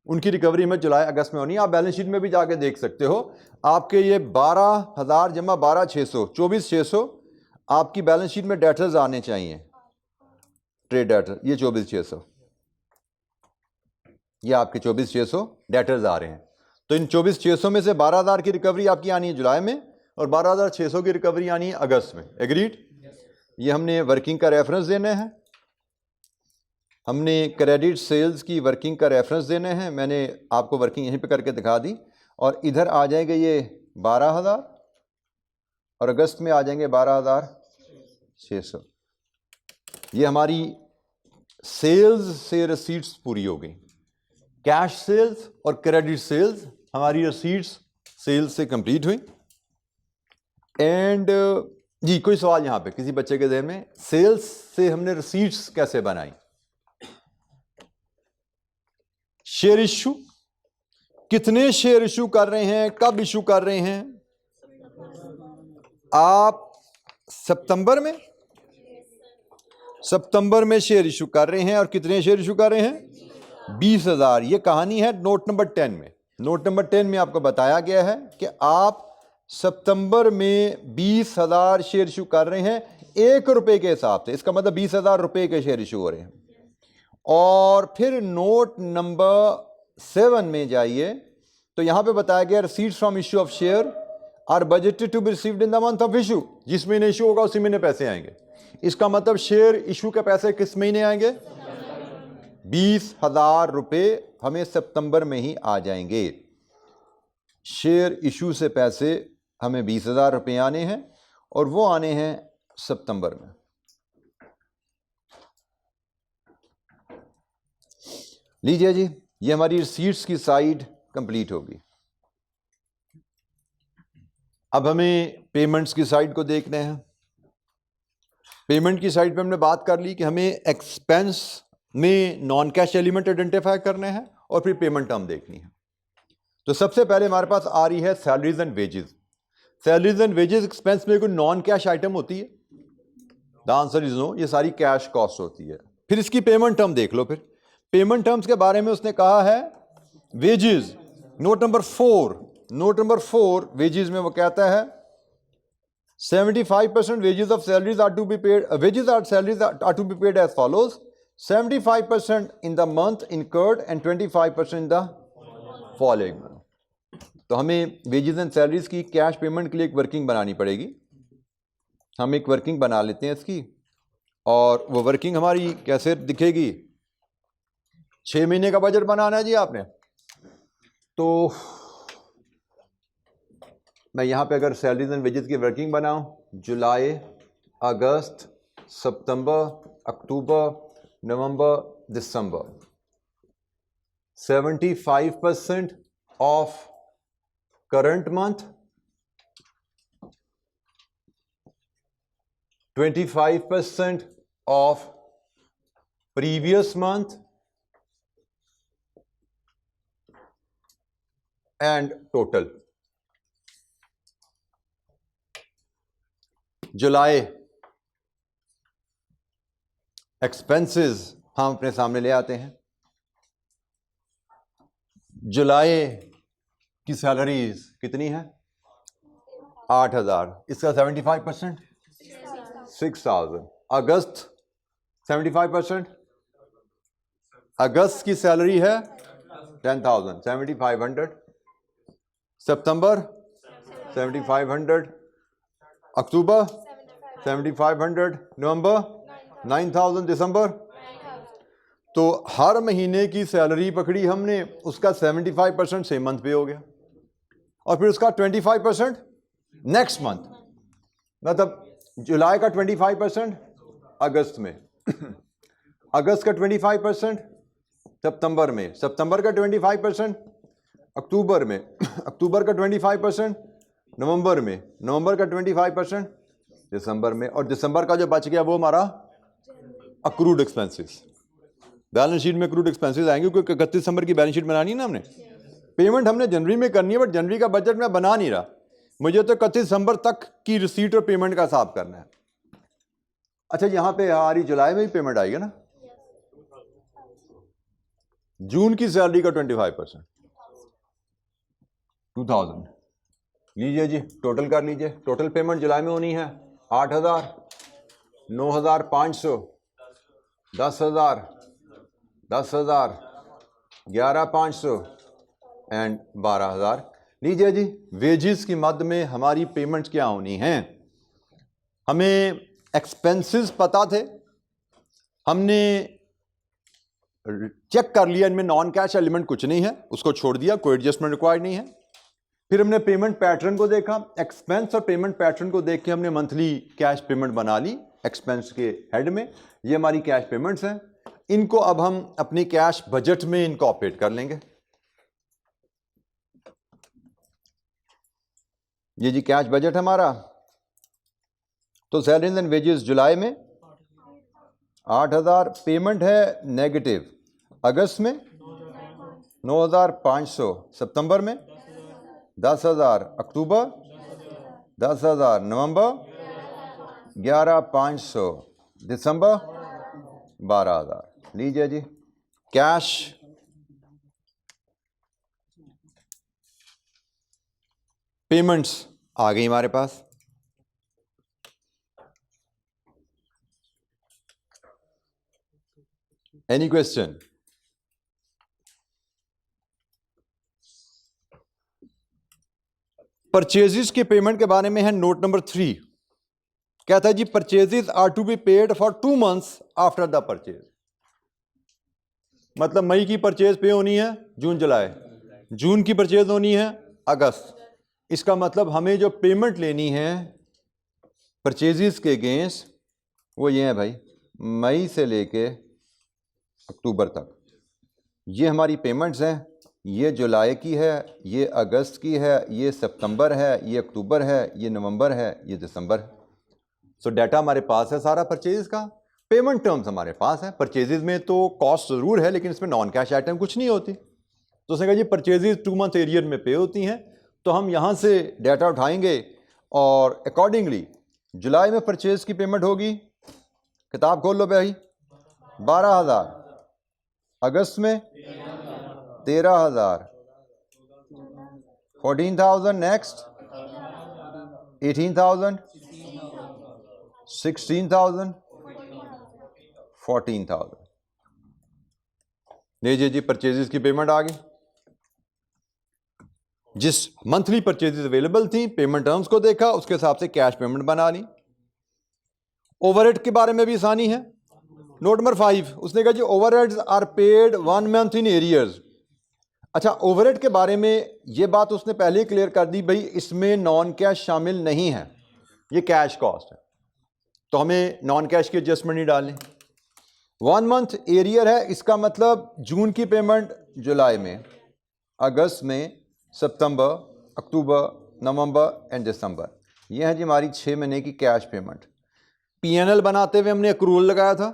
उनकी रिकवरी में जुलाई अगस्त में होनी है। आप बैलेंस शीट में भी जाके देख सकते हो। आपके ये 12,000 जमा 12,600, 24,600 आपकी बैलेंस शीट में डेटर्स आने चाहिए, ट्रेड डेटर। ये 24,600, ये आपके 24,600 डेटर्स आ रहे हैं। तो इन 24,600 में से 12,000 की रिकवरी आपकी आनी है जुलाई में और 12,600 की रिकवरी आनी है अगस्त में। एग्रीड? ये हमने वर्किंग का रेफरेंस देना है, हमने क्रेडिट सेल्स की वर्किंग का रेफरेंस देना है। मैंने आपको वर्किंग यहीं पे करके दिखा दी। और इधर आ जाएंगे ये 12,000 और अगस्त में आ जाएंगे 12,600। ये हमारी सेल्स से रसीट्स पूरी हो गई। कैश सेल्स और क्रेडिट सेल्स हमारी रसीट्स सेल्स से कंप्लीट हुई। एंड जी, कोई सवाल यहां पे किसी बच्चे के ज़हन में? सेल्स से हमने रसीट्स कैसे बनाई? शेयर इशू, कितने शेयर इशू कर रहे हैं, कब इशू कर रहे हैं? आप सितंबर में शेयर इशू कर रहे हैं। और कितने शेयर इशू कर रहे हैं? 20,000। ये कहानी है नोट नंबर 10 में। नोट नंबर 10 में आपको बताया गया है कि आप सितंबर में 20,000 शेयर इशू कर रहे हैं ₹1 के हिसाब से। इसका मतलब 20,000 रुपए के शेयर इशू हो रहे हैं। और फिर नोट नंबर 7 में जाइए तो यहां पे बताया गया receipts from issue of share are budgeted to be received in the month of issue. जिस महीने इशू होगा उसी महीने पैसे आएंगे। इसका मतलब शेयर इशू के पैसे किस महीने आएंगे? 20,000 रुपए हमें सितंबर में ही आ जाएंगे। शेयर इशू से पैसे हमें 20,000 रुपए आने हैं और वो आने हैं सितंबर में। लीजिए जी, ये हमारी रिसीट्स की साइड कंप्लीट होगी। अब हमें पेमेंट्स की साइड को देखना है। पेमेंट की साइड पे हमने बात कर ली कि हमें एक्सपेंस में नॉन कैश एलिमेंट आइडेंटिफाई करने हैं और फिर पेमेंट टर्म देखनी है। तो सबसे पहले हमारे पास आ रही है salaries and wages. Salaries and wages expense में कोई नॉन कैश आइटम होती है? द आंसर इज नो, ये सारी कैश कॉस्ट होती है। फिर इसकी पेमेंट टर्म देख लो। फिर पेमेंट टर्म्स के बारे में उसने कहा है वेजेस, नोट नंबर 4 वेजेस में वो कहता है 75% wages of salaries are to be paid, salaries are to be paid as follows: 75% in the month incurred and 25% in the following month। तो हमें वेजेस एंड सैलरीज की कैश पेमेंट के लिए एक वर्किंग बनानी पड़ेगी। हम एक वर्किंग बना लेते हैं इसकी, और वो वर्किंग हमारी कैसे दिखेगी? 6 महीने का बजट बनाना है जी आपने। तो मैं यहाँ पे अगर सैलरीज एंड वेजेस की वर्किंग बनाऊं, जुलाई, अगस्त, सितंबर, अक्टूबर, नवंबर, दिसंबर, 75% of current month, 25% of previous month and total. July expenses हम अपने सामने ले आते हैं। जुलाई की सैलरीज कितनी है? 8,000। इसका 75% 6,000। अगस्त 75%, अगस्त की सैलरी है 10,000, 7,500। सितंबर 7,500, अक्टूबर 7,500, नवंबर 9,000, दिसंबर। तो हर महीने की सैलरी पकड़ी हमने, उसका 75% सेम मंथ पे हो गया और फिर उसका 25% नेक्स्ट मंथ। मतलब जुलाई का 25% अगस्त में, अगस्त का 25% सितंबर में, सितंबर का 25% अक्टूबर में, अक्टूबर का 25% नवंबर में, नवंबर का 25% दिसंबर में, और दिसंबर का जो बच गया वो हमारा अक्रूड एक्सपेंसेस। बैलेंस शीट में अक्रूड एक्सपेंसेस आएंगे क्योंकि 31 दिसंबर की बैलेंस शीट बनानी है ना हमने। पेमेंट हमने जनवरी में करनी है, बट जनवरी का बजट मैं बना नहीं रहा, मुझे तो 31 दिसंबर तक की रिसीट और पेमेंट का हिसाब करना है। अच्छा, यहां पे हमारी जुलाई में ही पेमेंट आएगी ना। जून की सैलरी का 25% 2,000। लीजिए जी, टोटल कर लीजिए। टोटल पेमेंट जुलाई में होनी है 8,000, 9,500, 10,000, 10,000, 11,500 एंड 12,000। लीजिए जी, वेजेस की मद में हमारी पेमेंट क्या होनी है? हमें एक्सपेंसेस पता थे, हमने चेक कर लिया इनमें नॉन कैश एलिमेंट कुछ नहीं है, उसको छोड़ दिया, कोई एडजस्टमेंट रिक्वायर्ड नहीं है। फिर हमने पेमेंट पैटर्न को देखा, एक्सपेंस और पेमेंट पैटर्न को देख के हमने मंथली कैश पेमेंट बना ली एक्सपेंस के हेड में। ये हमारी कैश पेमेंट्स हैं, इनको अब हम अपनी कैश बजट में इनकॉर्पोरेट कर लेंगे। ये जी कैश बजट हमारा। तो सैलरीज एंड वेजेस जुलाई में 8,000, पेमेंट है नेगेटिव। अगस्त में 9,500, सितंबर में 10,000, अक्टूबर 10,000, नवंबर 11,500, दिसंबर 12,000। लीजिए जी, कैश पेमेंट्स आ गई हमारे पास। Any question? परचेजेस के पेमेंट के बारे में है नोट नंबर 3, कहता है जी purchases are to be paid for 2 months after the purchase. मतलब मई की परचेज पे होनी है जून जुलाई, जून की परचेज होनी है अगस्त। इसका मतलब हमें जो पेमेंट लेनी है परचेजेस के अगेंस्ट वो ये है भाई, मई से लेके अक्टूबर तक ये हमारी पेमेंट्स हैं। ये जुलाई की है, ये अगस्त की है, ये सितंबर है, ये अक्टूबर है, ये नवंबर है, ये दिसंबर है। सो डाटा हमारे पास है सारा परचेज का, पेमेंट टर्म्स हमारे पास है। परचेजेज में तो कॉस्ट ज़रूर है लेकिन इसमें नॉन कैश आइटम कुछ नहीं होती। तो उसने कहा जी परचेजेज 2 month एरियर में पे होती हैं। तो हम यहाँ से डाटा उठाएंगे और अकॉर्डिंगली जुलाई में परचेज की पेमेंट होगी, किताब खोल लो भाई, 12,000, अगस्त में 13,000, 14,000, नेक्स्ट 18,000, 16,000, 14,000। लीजिए जी परचेजेस की पेमेंट आ गई। जिस मंथली परचेजेस अवेलेबल थी पेमेंट टर्म्स को देखा, उसके हिसाब से कैश पेमेंट बना ली। ओवरहेड के बारे में भी आसानी है। नोट नंबर 5 उसने कहा जी overheads are paid 1 month in arrears. अच्छा, ओवरहेड के बारे में ये बात उसने पहले ही क्लियर कर दी, भाई इसमें नॉन कैश शामिल नहीं है, ये कैश कॉस्ट है, तो हमें नॉन कैश की एडजस्टमेंट नहीं डालनी। 1 month एरियर है, इसका मतलब जून की पेमेंट जुलाई में, अगस्त में, सितंबर, अक्टूबर, नवंबर एंड दिसंबर। ये है जी हमारी 6 महीने की कैश पेमेंट। पीएनएल बनाते हुए हमने अक्रूवल लगाया था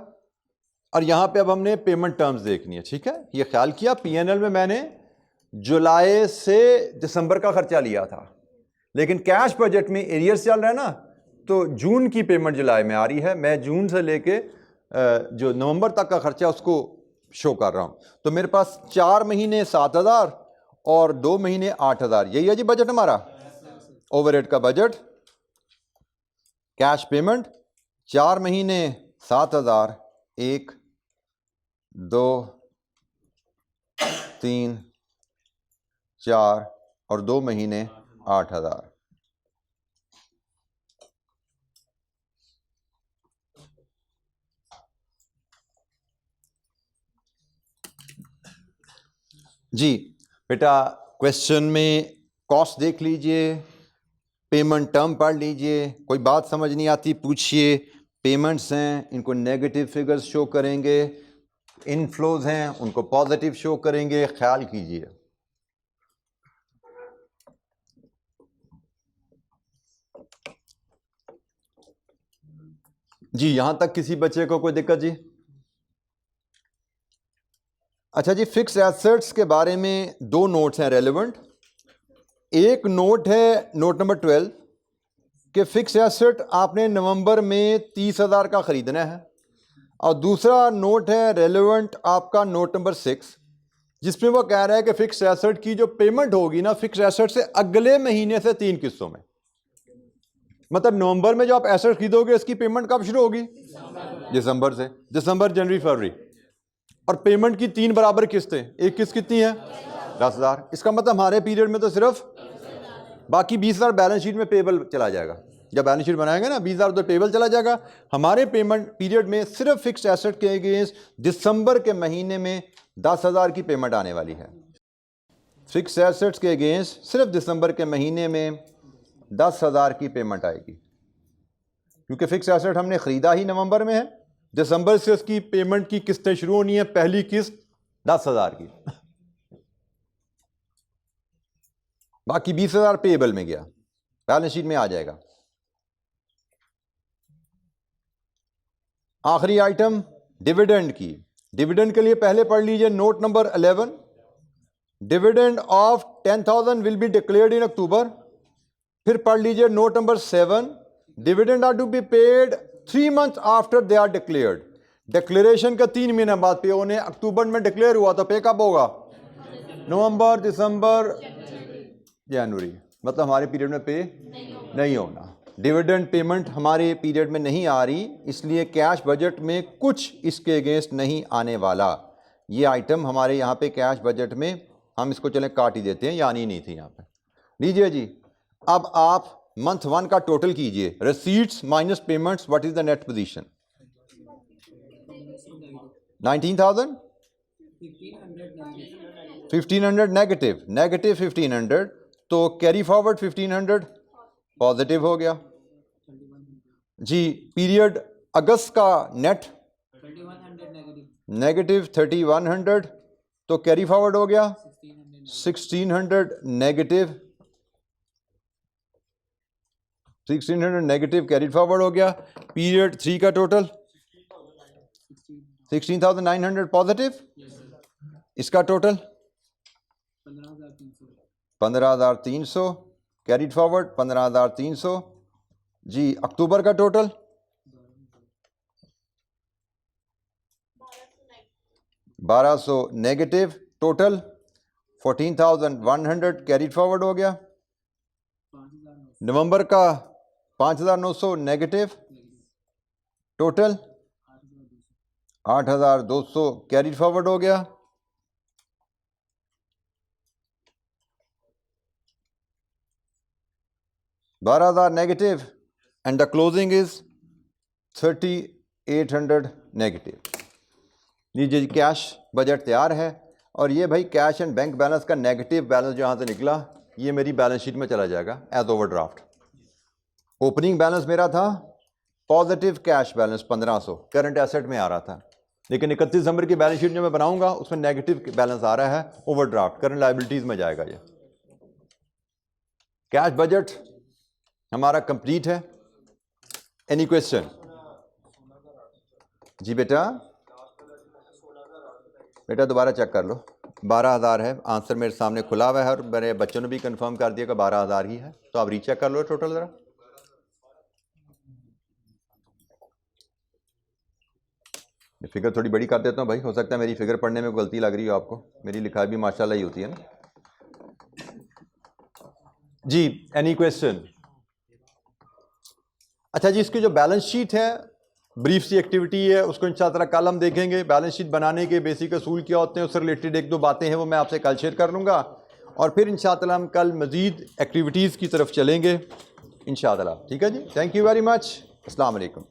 और यहाँ पे अब हमने पेमेंट टर्म्स देखनी है। ठीक है, ये ख्याल किया पीएनएल में मैंने जुलाई से दिसंबर का खर्चा लिया था, लेकिन कैश बजट में एरियर्स चल रहा है ना, तो जून की पेमेंट जुलाई में आ रही है। मैं जून से लेके जो नवंबर तक का खर्चा उसको शो कर रहा हूँ। तो मेरे पास 4 महीने 7,000 और 2 महीने 8,000, यही है जी बजट हमारा। ओवरहेड का बजट, कैश पेमेंट 4 महीने 7,000, 1, 2, 3, 4 और 2 महीने 8,000। जी बेटा, क्वेश्चन में कॉस्ट देख लीजिए, पेमेंट टर्म पढ़ लीजिए, कोई बात समझ नहीं आती पूछिए। पेमेंट्स हैं इनको नेगेटिव फिगर्स शो करेंगे, इनफ्लोज हैं उनको पॉजिटिव शो करेंगे, ख्याल कीजिए। जी यहां तक किसी बच्चे को कोई दिक्कत जी? अच्छा जी, फिक्स एसेट्स के बारे में 2 नोट्स हैं रेलेवेंट। एक नोट है नोट नंबर 12 कि फिक्स एसेट आपने नवंबर में 30,000 का ख़रीदना है, और दूसरा नोट है रेलेवेंट आपका नोट नंबर 6 जिसमें वो कह रहा है कि फिक्स एसेट की जो पेमेंट होगी ना फिक्स एसेट से अगले महीने से 3 किस्तों में। मतलब नवंबर में जो आप एसेट खरीदोगे इसकी पेमेंट कब शुरू होगी? दिसंबर से। दिसंबर, जनवरी, फरवरी, और पेमेंट की 3 बराबर किस्तें। एक किस्त कितनी है? 10,000। इसका मतलब हमारे पीरियड में तो सिर्फ बाकी 20,000 बैलेंस शीट में पेबल चला जाएगा। जब बैलेंस शीट बनाएंगे ना 20,000 तो पेबल चला जाएगा। हमारे पेमेंट पीरियड में सिर्फ फिक्स एसेट के अगेंस्ट दिसंबर के महीने में 10,000 की पेमेंट आने वाली है। फिक्स एसेट्स के अगेंस्ट सिर्फ दिसंबर के महीने में 10,000 की पेमेंट आएगी, क्योंकि फिक्स एसेट हमने ख़रीदा ही नवंबर में है। दिसंबर से उसकी पेमेंट की किस्तें शुरू होनी है। पहली किस्त 10,000 की, बाकी 20,000 पेबल में गया, बैलेंस शीट में आ जाएगा। आखिरी आइटम डिविडेंड की। डिविडेंड के लिए पहले पढ़ लीजिए note number 11। Dividend of 10,000 will be declared in October. फिर पढ़ लीजिए note number 7, dividend are to be paid 3 months after they are declared. Declaration का 3 महीने बाद पे होने। अक्टूबर में डिक्लेयर हुआ तो पे कब होगा? नवंबर, दिसंबर, जनवरी। मतलब हमारे पीरियड में पे नहीं होना। डिविडेंड पेमेंट हमारे पीरियड में नहीं आ रही, इसलिए कैश बजट में कुछ इसके अगेंस्ट नहीं आने वाला। ये आइटम हमारे यहाँ पे कैश बजट में हम इसको चलें काट ही देते हैं, यानी नहीं थी यहाँ पे। लीजिए जी, अब आप मंथ 1 का टोटल कीजिए, receipts minus payments, what is the net position? 19,000, 1500 negative, negative 1500, तो कैरी फॉरवर्ड 1500 पॉजिटिव हो गया जी। पीरियड अगस्त का नेट नेगेटिव 3100, तो कैरी फॉरवर्ड हो गया 1600 नेगेटिव, 1600 नेगेटिव कैरी फॉरवर्ड हो गया। पीरियड 3 का टोटल 16,900 पॉजिटिव, इसका टोटल 15,300 कैरीड फॉरवर्ड 15,300 जी। अक्टूबर का total 1200 negative, total 14,100 carried forward हो गया। नवंबर का 5,900 नेगेटिव, टोटल 8,200 कैरीड फॉरवर्ड हो गया। $12,000 negative and the closing is 3,800 negative. लीजिए जी, कैश बजट तैयार है और ये भाई कैश एंड बैंक बैलेंस का नेगेटिव बैलेंस जहाँ से निकला ये मेरी बैलेंस शीट में चला जाएगा एज ओवरड्राफ्ट। ओपनिंग बैलेंस मेरा था positive cash balance 1500 current asset में आ रहा था, लेकिन 31 दिसंबर की बैलेंस शीट जो मैं बनाऊंगा उसमें नेगेटिव बैलेंस आ रहा है ओवरड्राफ्ट, करंट लायबिलिटीज में जाएगा ये। कैश बजट हमारा कंप्लीट है। Any question? जी बेटा, बेटा दोबारा चेक कर लो, 12,000 है, आंसर मेरे सामने खुला हुआ है और मेरे बच्चों ने भी कंफर्म कर दिया कि 12,000 ही है, तो आप रीचेक कर लो टोटल ज़रा। फिगर थोड़ी बड़ी कर देता हूँ भाई, हो सकता है मेरी फिगर पढ़ने में गलती लग रही हो आपको, मेरी लिखाई भी माशाल्लाह ही होती है ना जी। Any question? अच्छा जी, इसकी जो बैलेंस शीट है ब्रीफ सी एक्टिविटी है, उसको इंशाअल्लाह कल हम देखेंगे। बैलेंस शीट बनाने के बेसिक असूल क्या होते हैं, उससे रिलेटेड एक दो बातें हैं वो मैं आपसे कल शेयर कर लूँगा और फिर इंशाअल्लाह हम कल मज़ीद एक्टिविटीज़ की तरफ चलेंगे इंशाअल्लाह। ठीक है जी, थैंक यू वेरी मच, अस्सलाम वालेकुम।